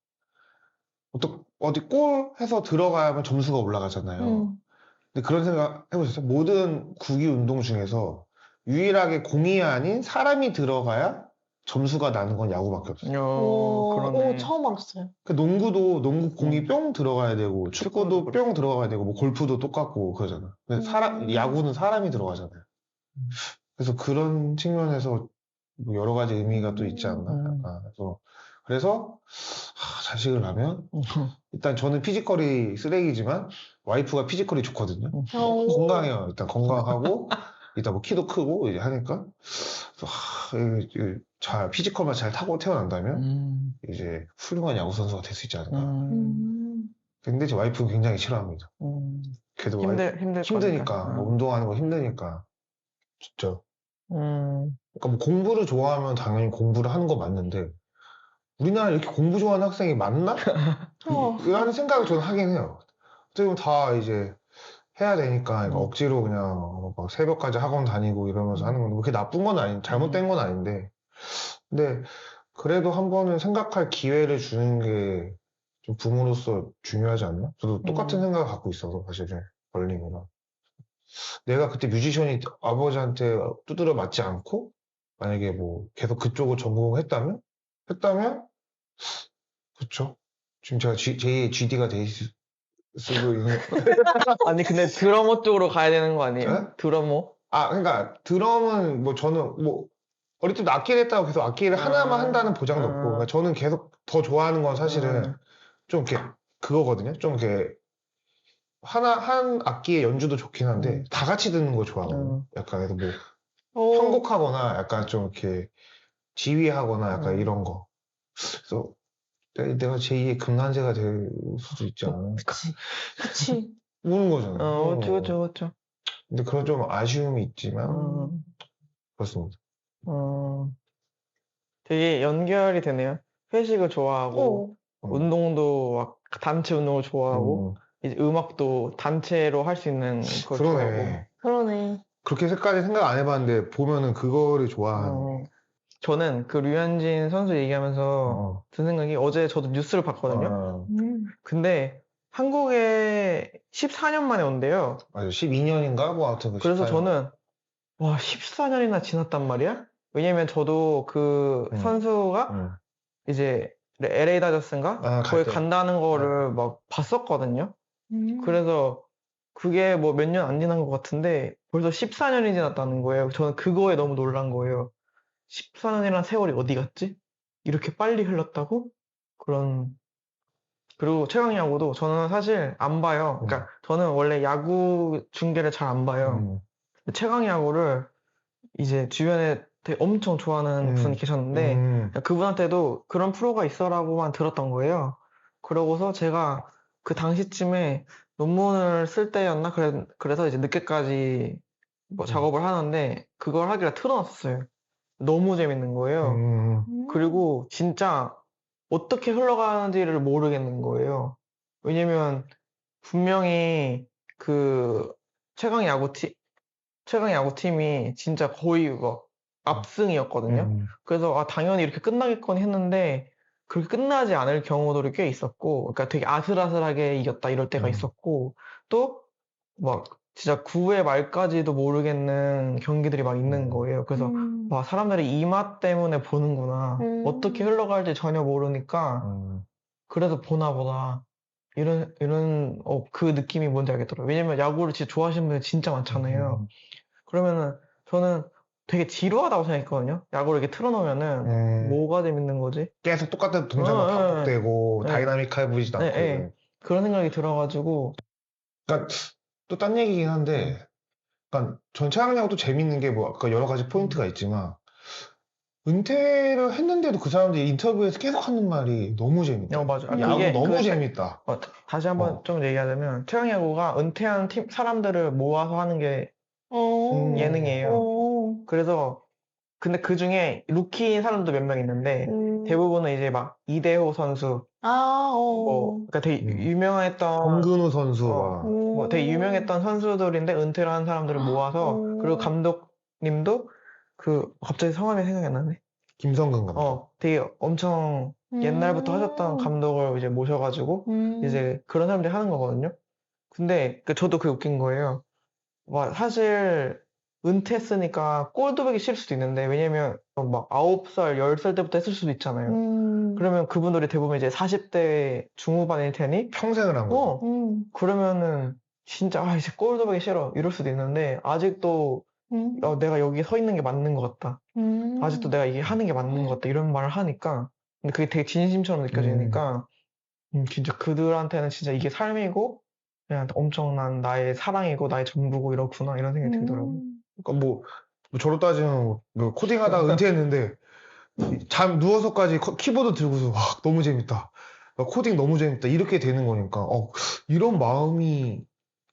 어디 골 해서 들어가야만 점수가 올라가잖아요. 근데 그런 생각 해보셨어요? 모든 구기 운동 중에서 유일하게 공이 아닌 사람이 들어가야 점수가 나는 건 야구밖에 없어요. 그러네. 처음 알았어요. 그 농구 공이 뿅 들어가야 되고, 축구도 뿅 들어가야 되고, 뭐 골프도 똑같고 그러잖아. 근데 야구는 사람이 들어가잖아요. 그래서 그런 측면에서 뭐 여러 가지 의미가 또 있지 않나. 그래서 자식을 하면 일단 저는 피지컬이 쓰레기지만 와이프가 피지컬이 좋거든요. 건강해요. 일단 건강하고 일단 뭐 키도 크고 이제 하니까 그래서 피지컬만 잘 타고 태어난다면 이제 훌륭한 야구 선수가 될 수 있지 않을까. 근데 제 와이프는 굉장히 싫어합니다. 그래도 힘드니까, 뭐 운동하는 거 힘드니까. 진짜. 그러니까 뭐 공부를 좋아하면 당연히 공부를 하는 거 맞는데, 우리나라 이렇게 공부 좋아하는 학생이 많나? 라는 생각을 저는 하긴 해요. 어떻게 다 이제 해야 되니까 그러니까 억지로 그냥 막 새벽까지 학원 다니고 이러면서 하는 건데, 그게 나쁜 건 잘못된 건 아닌데, 근데 그래도 한 번은 생각할 기회를 주는 게 좀 부모로서 중요하지 않나? 저도 똑같은 생각을 갖고 있어서 사실은 벌링이랑 내가 그때 뮤지션이 아버지한테 두드려 맞지 않고 만약에 뭐 계속 그쪽을 전공했다면 그쵸? 지금 제가 제2의 GD가 돼 있을 수도 있는 아니 근데 드러머 쪽으로 가야 되는 거 아니에요? 네? 드러머? 그러니까 드럼은 뭐 저는 뭐 어릴 때부터 악기를 했다고 계속 악기를 하나만 한다는 보장도 없고 그러니까 저는 계속 더 좋아하는 건 사실은 좀 이렇게 그거거든요. 좀 이렇게 한 악기의 연주도 좋긴 한데 다 같이 듣는 거 좋아하거든요. 약간 그래서 뭐 편곡하거나 약간 좀 이렇게 지휘하거나 약간 이런 거. 그래서 내가 제2의 금난제가 될 수도 있지 않아. 그치. 우는 거잖아요. 그쵸. 근데 그런 좀 아쉬움이 있지만 그렇습니다. 되게 연결이 되네요. 회식을 좋아하고 운동도 막 단체 운동을 좋아하고 이제 음악도 단체로 할 수 있는 걸 좋아하고. 그러네. 그렇게까지 생각 안 해봤는데 보면은 그거를 좋아하는. 저는 그 류현진 선수 얘기하면서 든 생각이 어제 저도 뉴스를 봤거든요. 근데 한국에 14년 만에 온대요. 맞아요. 12년인가? 뭐 아무튼 그래서 14년. 저는 와 14년이나 지났단 말이야? 왜냐면 저도 그 선수가 이제 LA 다저스인가? 거기 간다는 거를 막 봤었거든요. 그래서 그게 뭐 몇 년 안 지난 것 같은데 벌써 14년이 지났다는 거예요. 저는 그거에 너무 놀란 거예요. 14년이란 세월이 어디 갔지? 이렇게 빨리 흘렀다고? 그리고 최강 야구도 저는 사실 안 봐요. 그러니까 저는 원래 야구 중계를 잘 안 봐요. 최강 야구를 이제 주변에 되게 엄청 좋아하는 분이 계셨는데 그분한테도 그런 프로가 있어라고만 들었던 거예요. 그러고서 제가 그 당시쯤에 논문을 쓸 때였나? 그래서 이제 늦게까지 뭐 작업을 하는데 그걸 하길래 틀어놨었어요. 너무 재밌는 거예요. 그리고 진짜 어떻게 흘러가는지를 모르겠는 거예요. 왜냐면 분명히 그 최강 야구팀이 진짜 거의 뭐 압승이었거든요. 그래서 당연히 이렇게 끝나겠거니 했는데 그렇게 끝나지 않을 경우들이 꽤 있었고, 그러니까 되게 아슬아슬하게 이겼다 이럴 때가 있었고, 또 막 진짜 9회 말까지도 모르겠는 경기들이 막 있는 거예요. 그래서 와, 사람들이 이 맛 때문에 보는구나. 어떻게 흘러갈지 전혀 모르니까 그래서 보나 보다. 그 느낌이 뭔지 알겠더라고요. 왜냐면 야구를 진짜 좋아하시는 분들 진짜 많잖아요. 그러면은 저는 되게 지루하다고 생각했거든요. 야구를 이렇게 틀어놓으면은 뭐가 재밌는 거지? 계속 똑같은 동작만 반복되고 다이나믹해보지도 않고. 그런 생각이 들어가지고. 그러니까 또 딴 얘기긴 한데, 그러니까 전 최강 야구도 재밌는 게 뭐 아까 여러 가지 포인트가 있지만 은퇴를 했는데도 그 사람들이 인터뷰에서 계속 하는 말이 너무 재밌다. 맞아. 야구 너무 재밌다. 다시 한번 좀 얘기하자면 최강 야구가 은퇴한 사람들을 모아서 하는 게 예능이에요. 그래서 근데 그 중에 루키인 사람도 몇 명 있는데 대부분은 이제 막 이대호 선수, 그러니까 되게 유명했던 정근우 선수, 뭐 되게 유명했던 선수들인데 은퇴를 한 사람들을 모아서 그리고 감독님도 갑자기 성함이 생각이 안 나네. 김성근 감독. 되게 엄청 옛날부터 하셨던 감독을 이제 모셔가지고 이제 그런 사람들이 하는 거거든요. 근데 저도 그게 웃긴 거예요. 사실 은퇴했으니까 꼴도 보기 싫을 수도 있는데 왜냐면 막 9살, 10살 때부터 했을 수도 있잖아요. 그러면 그분들이 대부분 이제 40대 중후반일 테니 평생을 한 거죠. 그러면은 진짜 이제 꼴도 보기 싫어 이럴 수도 있는데 아직도 내가 여기 서 있는 게 맞는 것 같다. 아직도 내가 이게 하는 게 맞는 것 같다. 이런 말을 하니까 근데 그게 되게 진심처럼 느껴지니까 진짜 그들한테는 진짜 이게 삶이고 그냥 엄청난 나의 사랑이고 나의 전부고 이렇구나 이런 생각이 들더라고요. 그러니까 뭐 저로 따지면 뭐 코딩하다가 은퇴했는데 누워서까지 키보드 들고서 와, 너무 재밌다. 코딩 너무 재밌다. 이렇게 되는 거니까 이런 마음이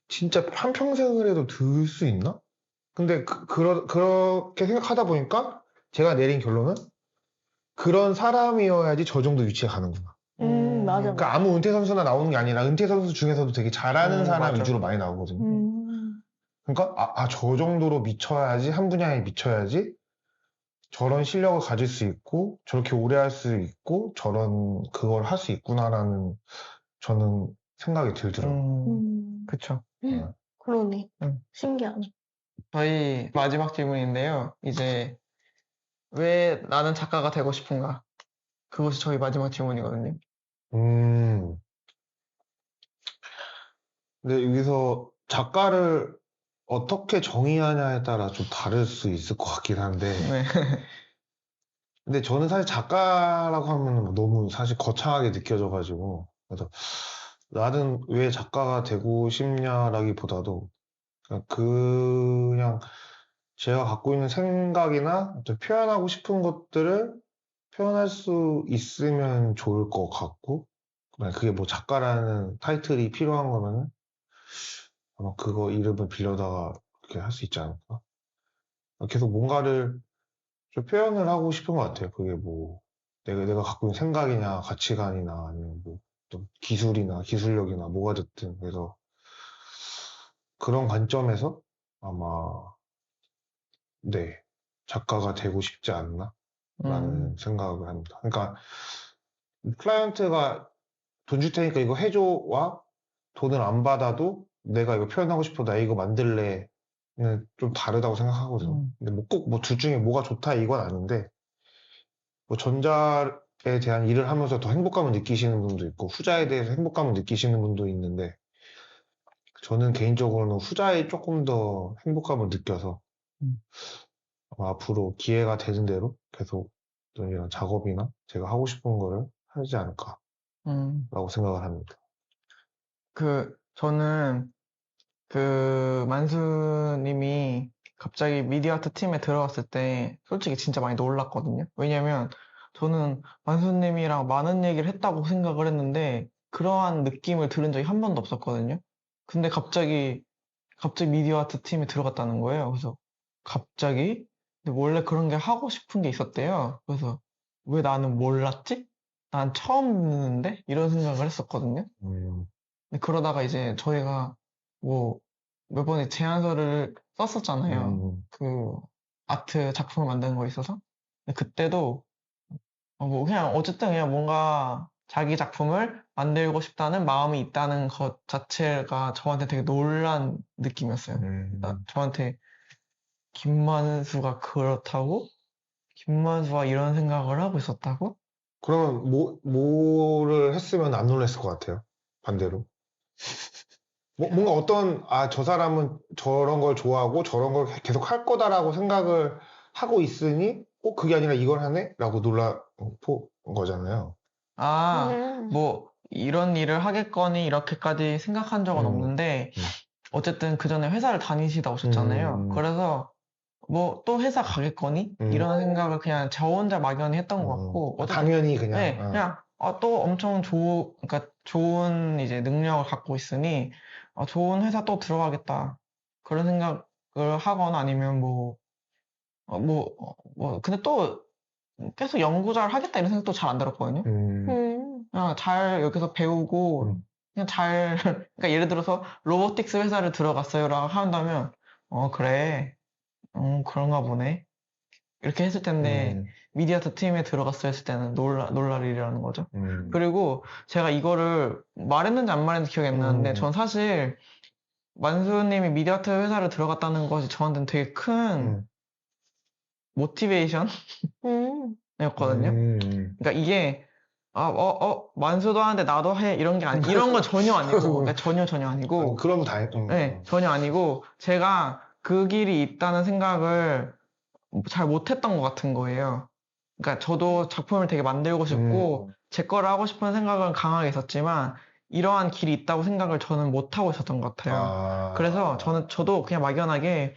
진짜 한평생을 해도 들 수 있나? 근데 그렇게 생각하다 보니까 제가 내린 결론은 그런 사람이어야지 저 정도 위치에 가는구나. 맞아. 그러니까 아무 은퇴 선수나 나오는 게 아니라 은퇴 선수 중에서도 되게 잘하는 사람 맞아. 위주로 많이 나오거든요. 음, 그러니까 저 정도로 미쳐야지, 한 분야에 미쳐야지 저런 실력을 가질 수 있고 저렇게 오래 할 수 있고 저런 그걸 할 수 있구나라는 저는 생각이 들더라고요. 그쵸. 그러네. 음. 신기하네. 저희 마지막 질문인데요. 이제 왜 나는 작가가 되고 싶은가? 그것이 저희 마지막 질문이거든요. 근데 여기서 작가를 어떻게 정의하냐에 따라 좀 다를 수 있을 것 같긴 한데 네. 근데 저는 사실 작가라고 하면 너무 사실 거창하게 느껴져가지고 그래서 나는 왜 작가가 되고 싶냐라기보다도 그냥 제가 갖고 있는 생각이나 어떤 표현하고 싶은 것들을 표현할 수 있으면 좋을 것 같고 그게 뭐 작가라는 타이틀이 필요한 거면은 아마 그거 이름을 빌려다가 이렇게 할 수 있지 않을까? 계속 뭔가를 좀 표현을 하고 싶은 것 같아요. 그게 뭐 내가 갖고 있는 생각이냐 가치관이나 아니면 뭐 또 기술이나 기술력이나 뭐가 됐든 그래서 그런 관점에서 아마 네 작가가 되고 싶지 않나 라는 생각을 합니다. 그러니까 클라이언트가 돈 줄 테니까 이거 해줘와 돈을 안 받아도 내가 이거 표현하고 싶어 나 이거 만들래는 좀 다르다고 생각하거든요. 근데 뭐 꼭 뭐 둘 중에 뭐가 좋다 이건 아닌데 뭐 전자에 대한 일을 하면서 더 행복감을 느끼시는 분도 있고 후자에 대해서 행복감을 느끼시는 분도 있는데 저는 개인적으로는 후자에 조금 더 행복감을 느껴서 아마 앞으로 기회가 되는 대로 계속 이런 작업이나 제가 하고 싶은 거를 하지 않을까라고 생각을 합니다. 저는 만수님이 갑자기 미디어아트 팀에 들어갔을 때 솔직히 진짜 많이 놀랐거든요. 왜냐면 저는 만수님이랑 많은 얘기를 했다고 생각을 했는데 그러한 느낌을 들은 적이 한 번도 없었거든요. 근데 갑자기 미디어아트 팀에 들어갔다는 거예요. 그래서 갑자기? 근데 원래 그런 게 하고 싶은 게 있었대요. 그래서 왜 나는 몰랐지? 난 처음 듣는데? 이런 생각을 했었거든요. 근데 그러다가 이제 저희가 뭐 몇 번에 제안서를 썼었잖아요. 아트 작품을 만드는 거에 있어서. 근데 그때도 뭐 그냥 어쨌든 그냥 뭔가 자기 작품을 만들고 싶다는 마음이 있다는 것 자체가 저한테 되게 놀란 느낌이었어요. 저한테 김만수가 그렇다고? 김만수가 이런 생각을 하고 있었다고? 그러면 뭐를 했으면 안 놀랐을 것 같아요. 반대로. 뭔가 저 사람은 저런 걸 좋아하고 저런 걸 계속 할 거다라고 생각을 하고 있으니 그게 아니라 이걸 하네? 라고 놀란 거잖아요. 뭐 이런 일을 하겠거니 이렇게까지 생각한 적은 없는데 어쨌든 그 전에 회사를 다니시다 오셨잖아요. 그래서 뭐 또 회사 가겠거니? 이런 생각을 그냥 저 혼자 막연히 했던 것 같고 당연히 그냥 네, 그냥 또 엄청 그러니까 좋은 이제 능력을 갖고 있으니 좋은 회사 또 들어가겠다 그런 생각을 하거나 아니면 근데 또 계속 연구자를 하겠다 이런 생각도 잘 안 들었거든요. 그냥 잘 여기서 배우고 그냥 그러니까 예를 들어서 로보틱스 회사를 들어갔어요라고 한다면 그래 그런가 보네 이렇게 했을 텐데 미디어아트 팀에 들어갔어 했을 때는 놀랄 일이라는 거죠. 그리고 제가 이거를 말했는지 안 말했는지 기억이 안 나는데 전 사실 만수님이 미디어아트 회사를 들어갔다는 것이 저한테는 되게 큰 모티베이션이었거든요. 그러니까 이게 만수도 하는데 나도 해 이런 건 전혀 아니고 그러니까 전혀 아니고 그럼 네, 전혀 아니고 제가 그 길이 있다는 생각을 잘 못했던 것 같은 거예요. 그러니까 저도 작품을 되게 만들고 싶고 제 거를 하고 싶은 생각은 강하게 있었지만 이러한 길이 있다고 생각을 저는 못하고 있었던 것 같아요. 그래서 저도 그냥 막연하게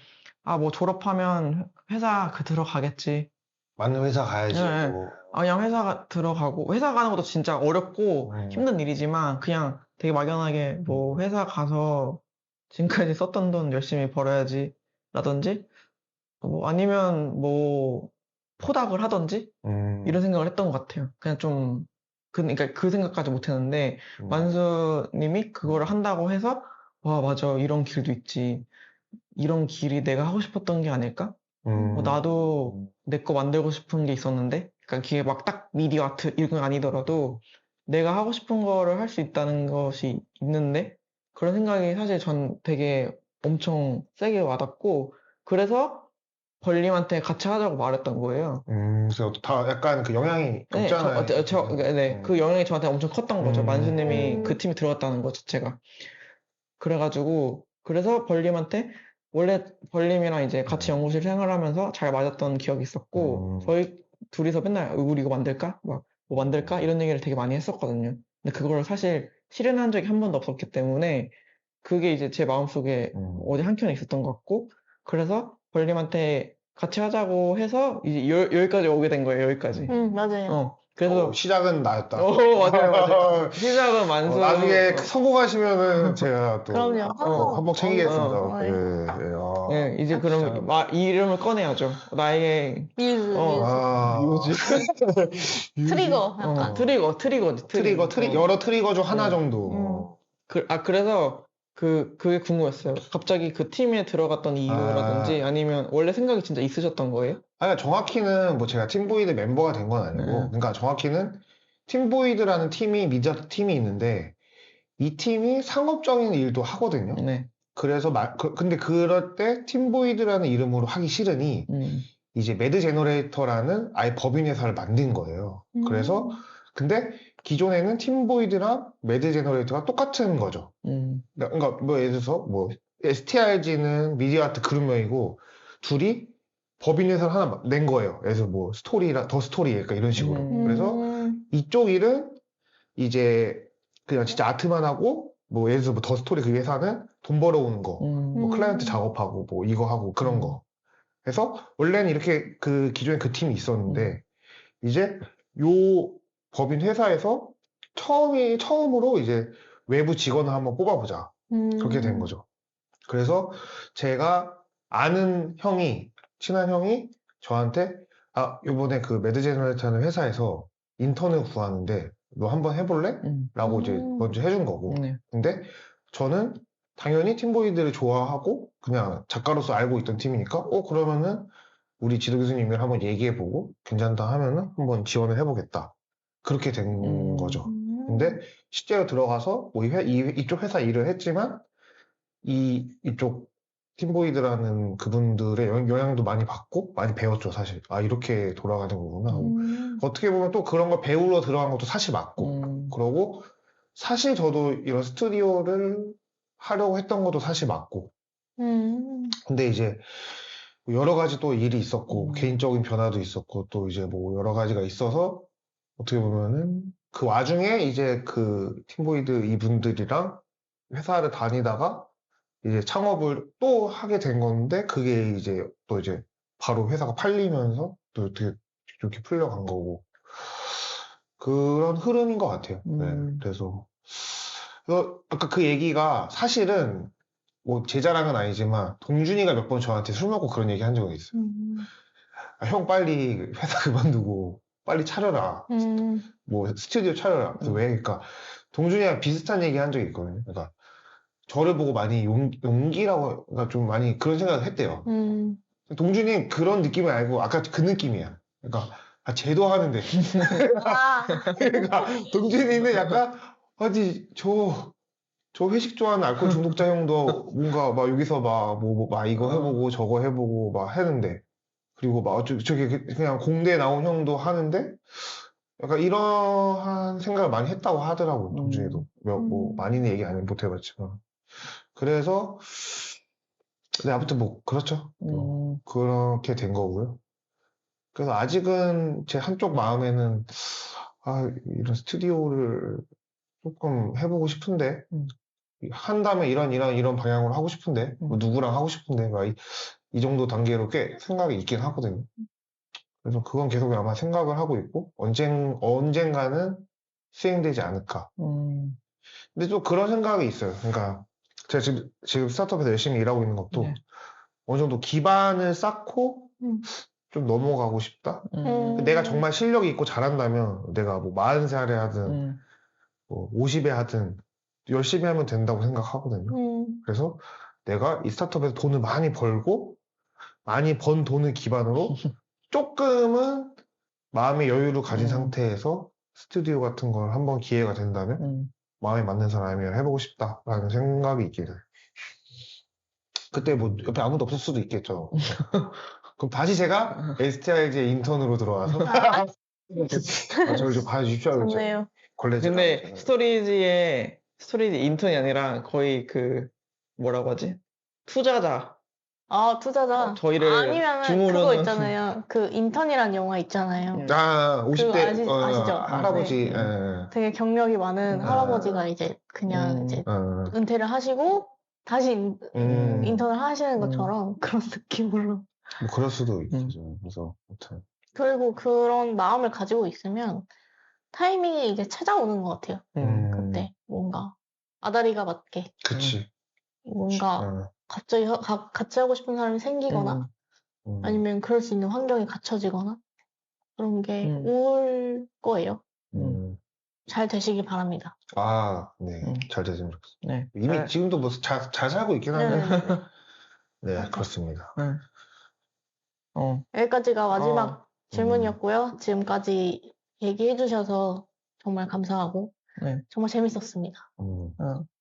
뭐 졸업하면 회사 들어가겠지 맞는 회사 가야지. 네. 뭐. 그냥 회사 들어가고, 회사 가는 것도 진짜 어렵고 힘든 일이지만, 그냥 되게 막연하게 뭐 회사 가서 지금까지 썼던 돈 열심히 벌어야지, 라든지, 뭐 아니면 뭐 포닥을 하든지, 이런 생각을 했던 것 같아요. 그냥 좀, 그러니까 그 생각까지 못 했는데, 만수님이 그거를 한다고 해서, 와, 맞아, 이런 길도 있지. 이런 길이 내가 하고 싶었던 게 아닐까? 나도 내 거 만들고 싶은 게 있었는데, 그러니까 그게 막 딱 미디어 아트 이런 건 아니더라도 내가 하고 싶은 거를 할 수 있다는 것이 있는데, 그런 생각이 사실 전 되게 엄청 세게 와닿고, 그래서 벌님한테 같이 하자고 말했던 거예요. 그래서 다 약간 그 영향이 네, 없잖아요. 그 영향이 저한테 엄청 컸던 거죠. 만수님이 그 음. 팀이 들어갔다는 것 자체가. 그래가지고, 그래서 벌님한테, 원래 벌님이랑 이제 같이 연구실 생활하면서 잘 맞았던 기억이 있었고, 저희 둘이서 맨날, 우리 이거 만들까? 막, 뭐 만들까? 이런 얘기를 되게 많이 했었거든요. 근데 그걸 사실 실현한 적이 한 번도 없었기 때문에, 그게 이제 제 마음속에 어디 한켠에 있었던 것 같고, 그래서 벌님한테 같이 하자고 해서, 이제 여기까지 오게 된 거예요, 여기까지. 맞아요. 그래서, 시작은 나였다. 맞아요. 시작은 만수. 나중에 성공하시면은 제가 또 그럼요. 한몫 챙기겠습니다. 네, 이제 그럼 이름을 꺼내야죠. 나에게 뮤즈. 트리거, 약간. 트리거. 여러 트리거 중 하나 정도. 그래서 그게 궁금했어요. 갑자기 그 팀에 들어갔던 이유라든지 아니면 원래 생각이 진짜 있으셨던 거예요? 아니, 정확히는 뭐 제가 팀보이드 멤버가 된 건 아니고, 그러니까 정확히는 팀보이드라는 팀이 미디어 팀이 있는데, 이 팀이 상업적인 일도 하거든요. 네. 그래서 근데 그럴 때 팀보이드라는 이름으로 하기 싫으니 이제 매드 제너레이터라는 아예 법인 회사를 만든 거예요. 그래서 근데 기존에는 팀보이드랑 매드 제너레이터가 똑같은 거죠. 그러니까 뭐 예를 들어서 뭐 STRG는 미디어 아트 그룹명이고 둘이 법인 회사를 하나 낸 거예요. 그래서 뭐 더 스토리 약간 이런 식으로. 그래서 이쪽 일은 이제 그냥 진짜 아트만 하고 뭐 예를 들어서 뭐 더 스토리 그 회사는 돈 벌어오는 거, 뭐 클라이언트 작업하고 뭐 이거 하고 그런 거. 그래서 원래는 이렇게 그 기존에 그 팀이 있었는데 이제 요 법인 회사에서 처음으로 이제 외부 직원을 한번 뽑아보자. 그렇게 된 거죠. 그래서 제가 아는 친한 형이 저한테 요번에 그 매드제너레이터라는 회사에서 인턴을 구하는데 너 한번 해볼래? 라고 이제 먼저 해준 거고. 근데 저는 당연히 팀보이드를 좋아하고 그냥 작가로서 알고 있던 팀이니까 그러면은 우리 지도 교수님이랑 한번 얘기해보고 괜찮다 하면은 한번 지원을 해보겠다. 그렇게 된 거죠. 근데 실제로 들어가서 뭐 이쪽 회사 일을 했지만 이쪽 팀보이드라는 그분들의 영향도 많이 받고 많이 배웠죠, 사실. 이렇게 돌아가는 거구나. 어떻게 보면 또 그런 걸 배우러 들어간 것도 사실 맞고. 그러고 사실 저도 이런 스튜디오를 하려고 했던 것도 사실 맞고. 근데 이제 여러 가지 또 일이 있었고 개인적인 변화도 있었고 또 이제 뭐 여러 가지가 있어서 어떻게 보면은 그 와중에 이제 그 팀보이드 이분들이랑 회사를 다니다가 이제 창업을 또 하게 된 건데 그게 이제 또 이제 바로 회사가 팔리면서 또 이렇게 풀려간 거고 그런 흐름인 것 같아요. 네, 그래서 아까 그 얘기가 사실은 뭐 제 자랑은 아니지만 동준이가 몇 번 저한테 술 먹고 그런 얘기 한 적은 있어요. 형 빨리 회사 그만두고 빨리 차려라. 뭐 스튜디오 차려라. 그래서 왜? 그러니까 동준이랑 비슷한 얘기 한 적이 있거든요. 그러니까 저를 보고 많이 용기라고 그러니까 좀 많이 그런 생각을 했대요. 동준이 그런 느낌을 알고 아까 그 느낌이야. 그러니까 쟤도 하는데. 그러니까 동준이는 약간 아니 저 회식 좋아하는 알코올 중독자 형도 뭔가 막 여기서 막 이거 해보고 저거 해보고 막 하는데 그리고 막 저기 그냥 공대 나온 형도 하는데 약간 이러한 생각을 많이 했다고 하더라고요. 동준이도 뭐 많이는 얘기 못 해봤지만 그래서 네, 아무튼 뭐 그렇죠. 그렇게 된 거고요. 그래서 아직은 제 한쪽 마음에는 이런 스튜디오를 조금 해보고 싶은데 한다면 이런 방향으로 하고 싶은데 뭐 누구랑 하고 싶은데 막 이 정도 단계로 꽤 생각이 있긴 하거든요. 그래서 그건 계속 아마 생각을 하고 있고 언젠가는 수행되지 않을까. 근데 또 그런 생각이 있어요. 그러니까 제가 지금 스타트업에서 열심히 일하고 있는 것도 네. 어느 정도 기반을 쌓고 좀 넘어가고 싶다. 내가 정말 실력이 있고 잘한다면 내가 뭐 40살에 하든 뭐 50에 하든 열심히 하면 된다고 생각하거든요. 그래서 내가 이 스타트업에서 돈을 많이 벌고 많이 번 돈을 기반으로 조금은 마음의 여유를 가진 상태에서 스튜디오 같은 걸 한번 기회가 된다면 마음에 맞는 사람이랑 해보고 싶다라는 생각이 있긴 해요. 그때 뭐 옆에 아무도 없을 수도 있겠죠. 그럼 다시 제가 STRG의 인턴으로 들어와서 저를 좀 봐주십시오. 좋네요. 근데 스토리지 인턴이 아니라 거의 그 뭐라고 하지? 투자자. 투자자. 저희를 아니면은 주무르는 그거 있잖아요. 그 인턴이란 영화 있잖아요. 50대 그거 아시죠? 할아버지. 네. 예. 되게 경력이 많은 할아버지가 이제 그냥 이제 은퇴를 하시고 다시 인턴을 하시는 것처럼 그런 느낌으로. 뭐 그럴 수도 있죠. 그래서 아무튼. 그리고 그런 마음을 가지고 있으면 타이밍이 이제 찾아오는 것 같아요. 그때 뭔가 아다리가 맞게 그치. 뭔가 갑자기 같이 하고 싶은 사람이 생기거나 아니면 그럴 수 있는 환경이 갖춰지거나 그런 게 올 거예요. 잘 되시길 바랍니다. 네. 잘 됐으면 좋겠어요. 네. 이미 지금도 뭐 잘 살고 있긴 한데. 네, 그렇습니다. 여기까지가 마지막 질문이었고요. 지금까지 얘기해 주셔서 정말 감사하고 정말 재밌었습니다.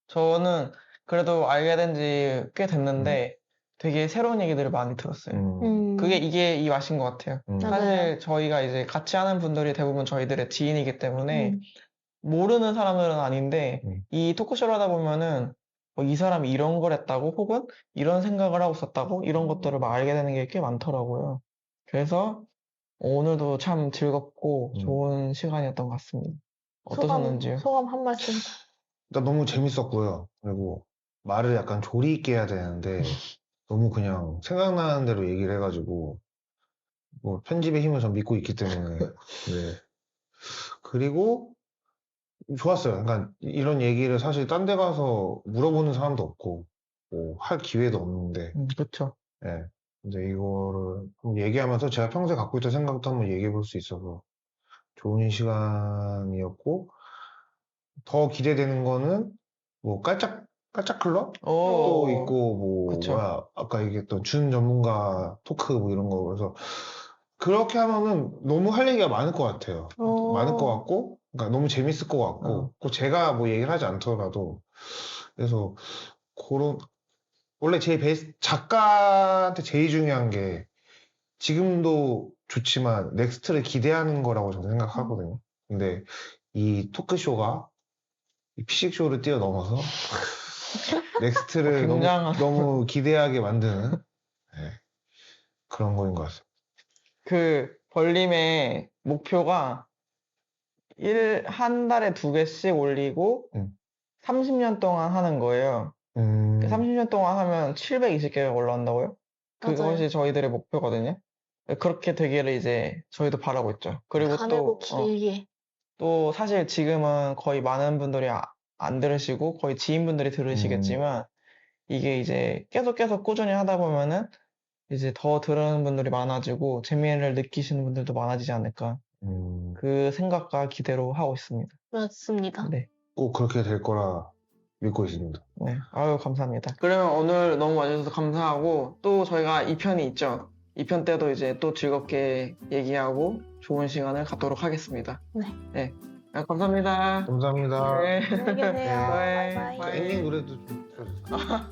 저는 그래도 알게 된 지 꽤 됐는데 되게 새로운 얘기들을 많이 들었어요. 이게 이 맛인 것 같아요. 사실 저희가 이제 같이 하는 분들이 대부분 저희들의 지인이기 때문에 모르는 사람들은 아닌데 이 토크쇼를 하다 보면은 이 사람이 이런 걸 했다고 혹은 이런 생각을 하고 있었다고 이런 것들을 막 알게 되는 게 꽤 많더라고요. 그래서 오늘도 참 즐겁고 좋은 시간이었던 것 같습니다. 어떠셨는지요? 소감 한 말씀. 일단 너무 재밌었고요. 그리고 말을 약간 조리 있게 해야 되는데 너무 그냥 생각나는 대로 얘기를 해가지고 뭐 편집의 힘을 전 믿고 있기 때문에 네. 그리고 좋았어요. 그러니까 이런 얘기를 사실 딴 데 가서 물어보는 사람도 없고 뭐 할 기회도 없는데 그렇죠. 네. 근데 이거를 얘기하면서 제가 평소에 갖고 있던 생각도 한번 얘기해 볼 수 있어서 좋은 시간이었고 더 기대되는 거는 뭐 깔짝 클럽도 있고 뭐 그쵸. 아까 얘기했던 준 전문가 토크 뭐 이런 거 그래서 그렇게 하면은 너무 할 얘기가 많을 것 같아요. 많을 것 같고 그러니까 너무 재밌을 것 같고 꼭 제가 뭐 얘기를 하지 않더라도 그래서 그런 원래 작가한테 제일 중요한 게 지금도 좋지만 넥스트를 기대하는 거라고 저는 생각하거든요. 근데 이 토크쇼가 이 피식쇼를 뛰어넘어서 넥스트를 너무 기대하게 만드는 그런 거인 것 같습니다. 그 벌림의 목표가 한 달에 2개씩 올리고 30년 동안 하는 거예요. 30년 동안 하면 720개가 올라온다고요? 그것이 저희들의 목표거든요. 그렇게 되기를 이제 저희도 바라고 있죠. 그리고 가늘고 길게. 또 사실 지금은 거의 많은 분들이 안 들으시고 거의 지인분들이 들으시겠지만 이게 이제 계속 꾸준히 하다 보면은 이제 더 들으는 분들이 많아지고 재미를 느끼시는 분들도 많아지지 않을까. 그 생각과 기대로 하고 있습니다. 맞습니다. 네. 꼭 그렇게 될 거라 믿고 있습니다. 네. 아유, 감사합니다. 그러면 오늘 너무 와주셔서 감사하고 또 저희가 2편이 있죠. 2편 때도 이제 또 즐겁게 얘기하고 좋은 시간을 갖도록 하겠습니다. 네. 감사합니다. 감사합니다. 네. 안녕히 계세요. 네. 바이바이. 엔딩 노래도 좀 틀어주세요.